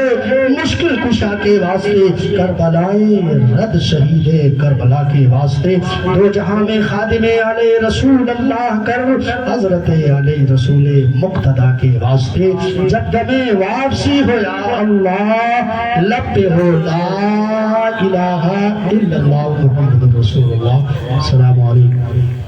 مشکل کشا کے واسطے. کربلائے رد شہید کربلا کے واسطے. دو جہاں میں خادم علی رسول اللہ کر حضرت علی رسول مقتدی کے واسطے. جب دم واپسی ہو یا اللہ لب پہ ہو لا الہ الا اللہ محمد رسول اللہ. السلام علیکم.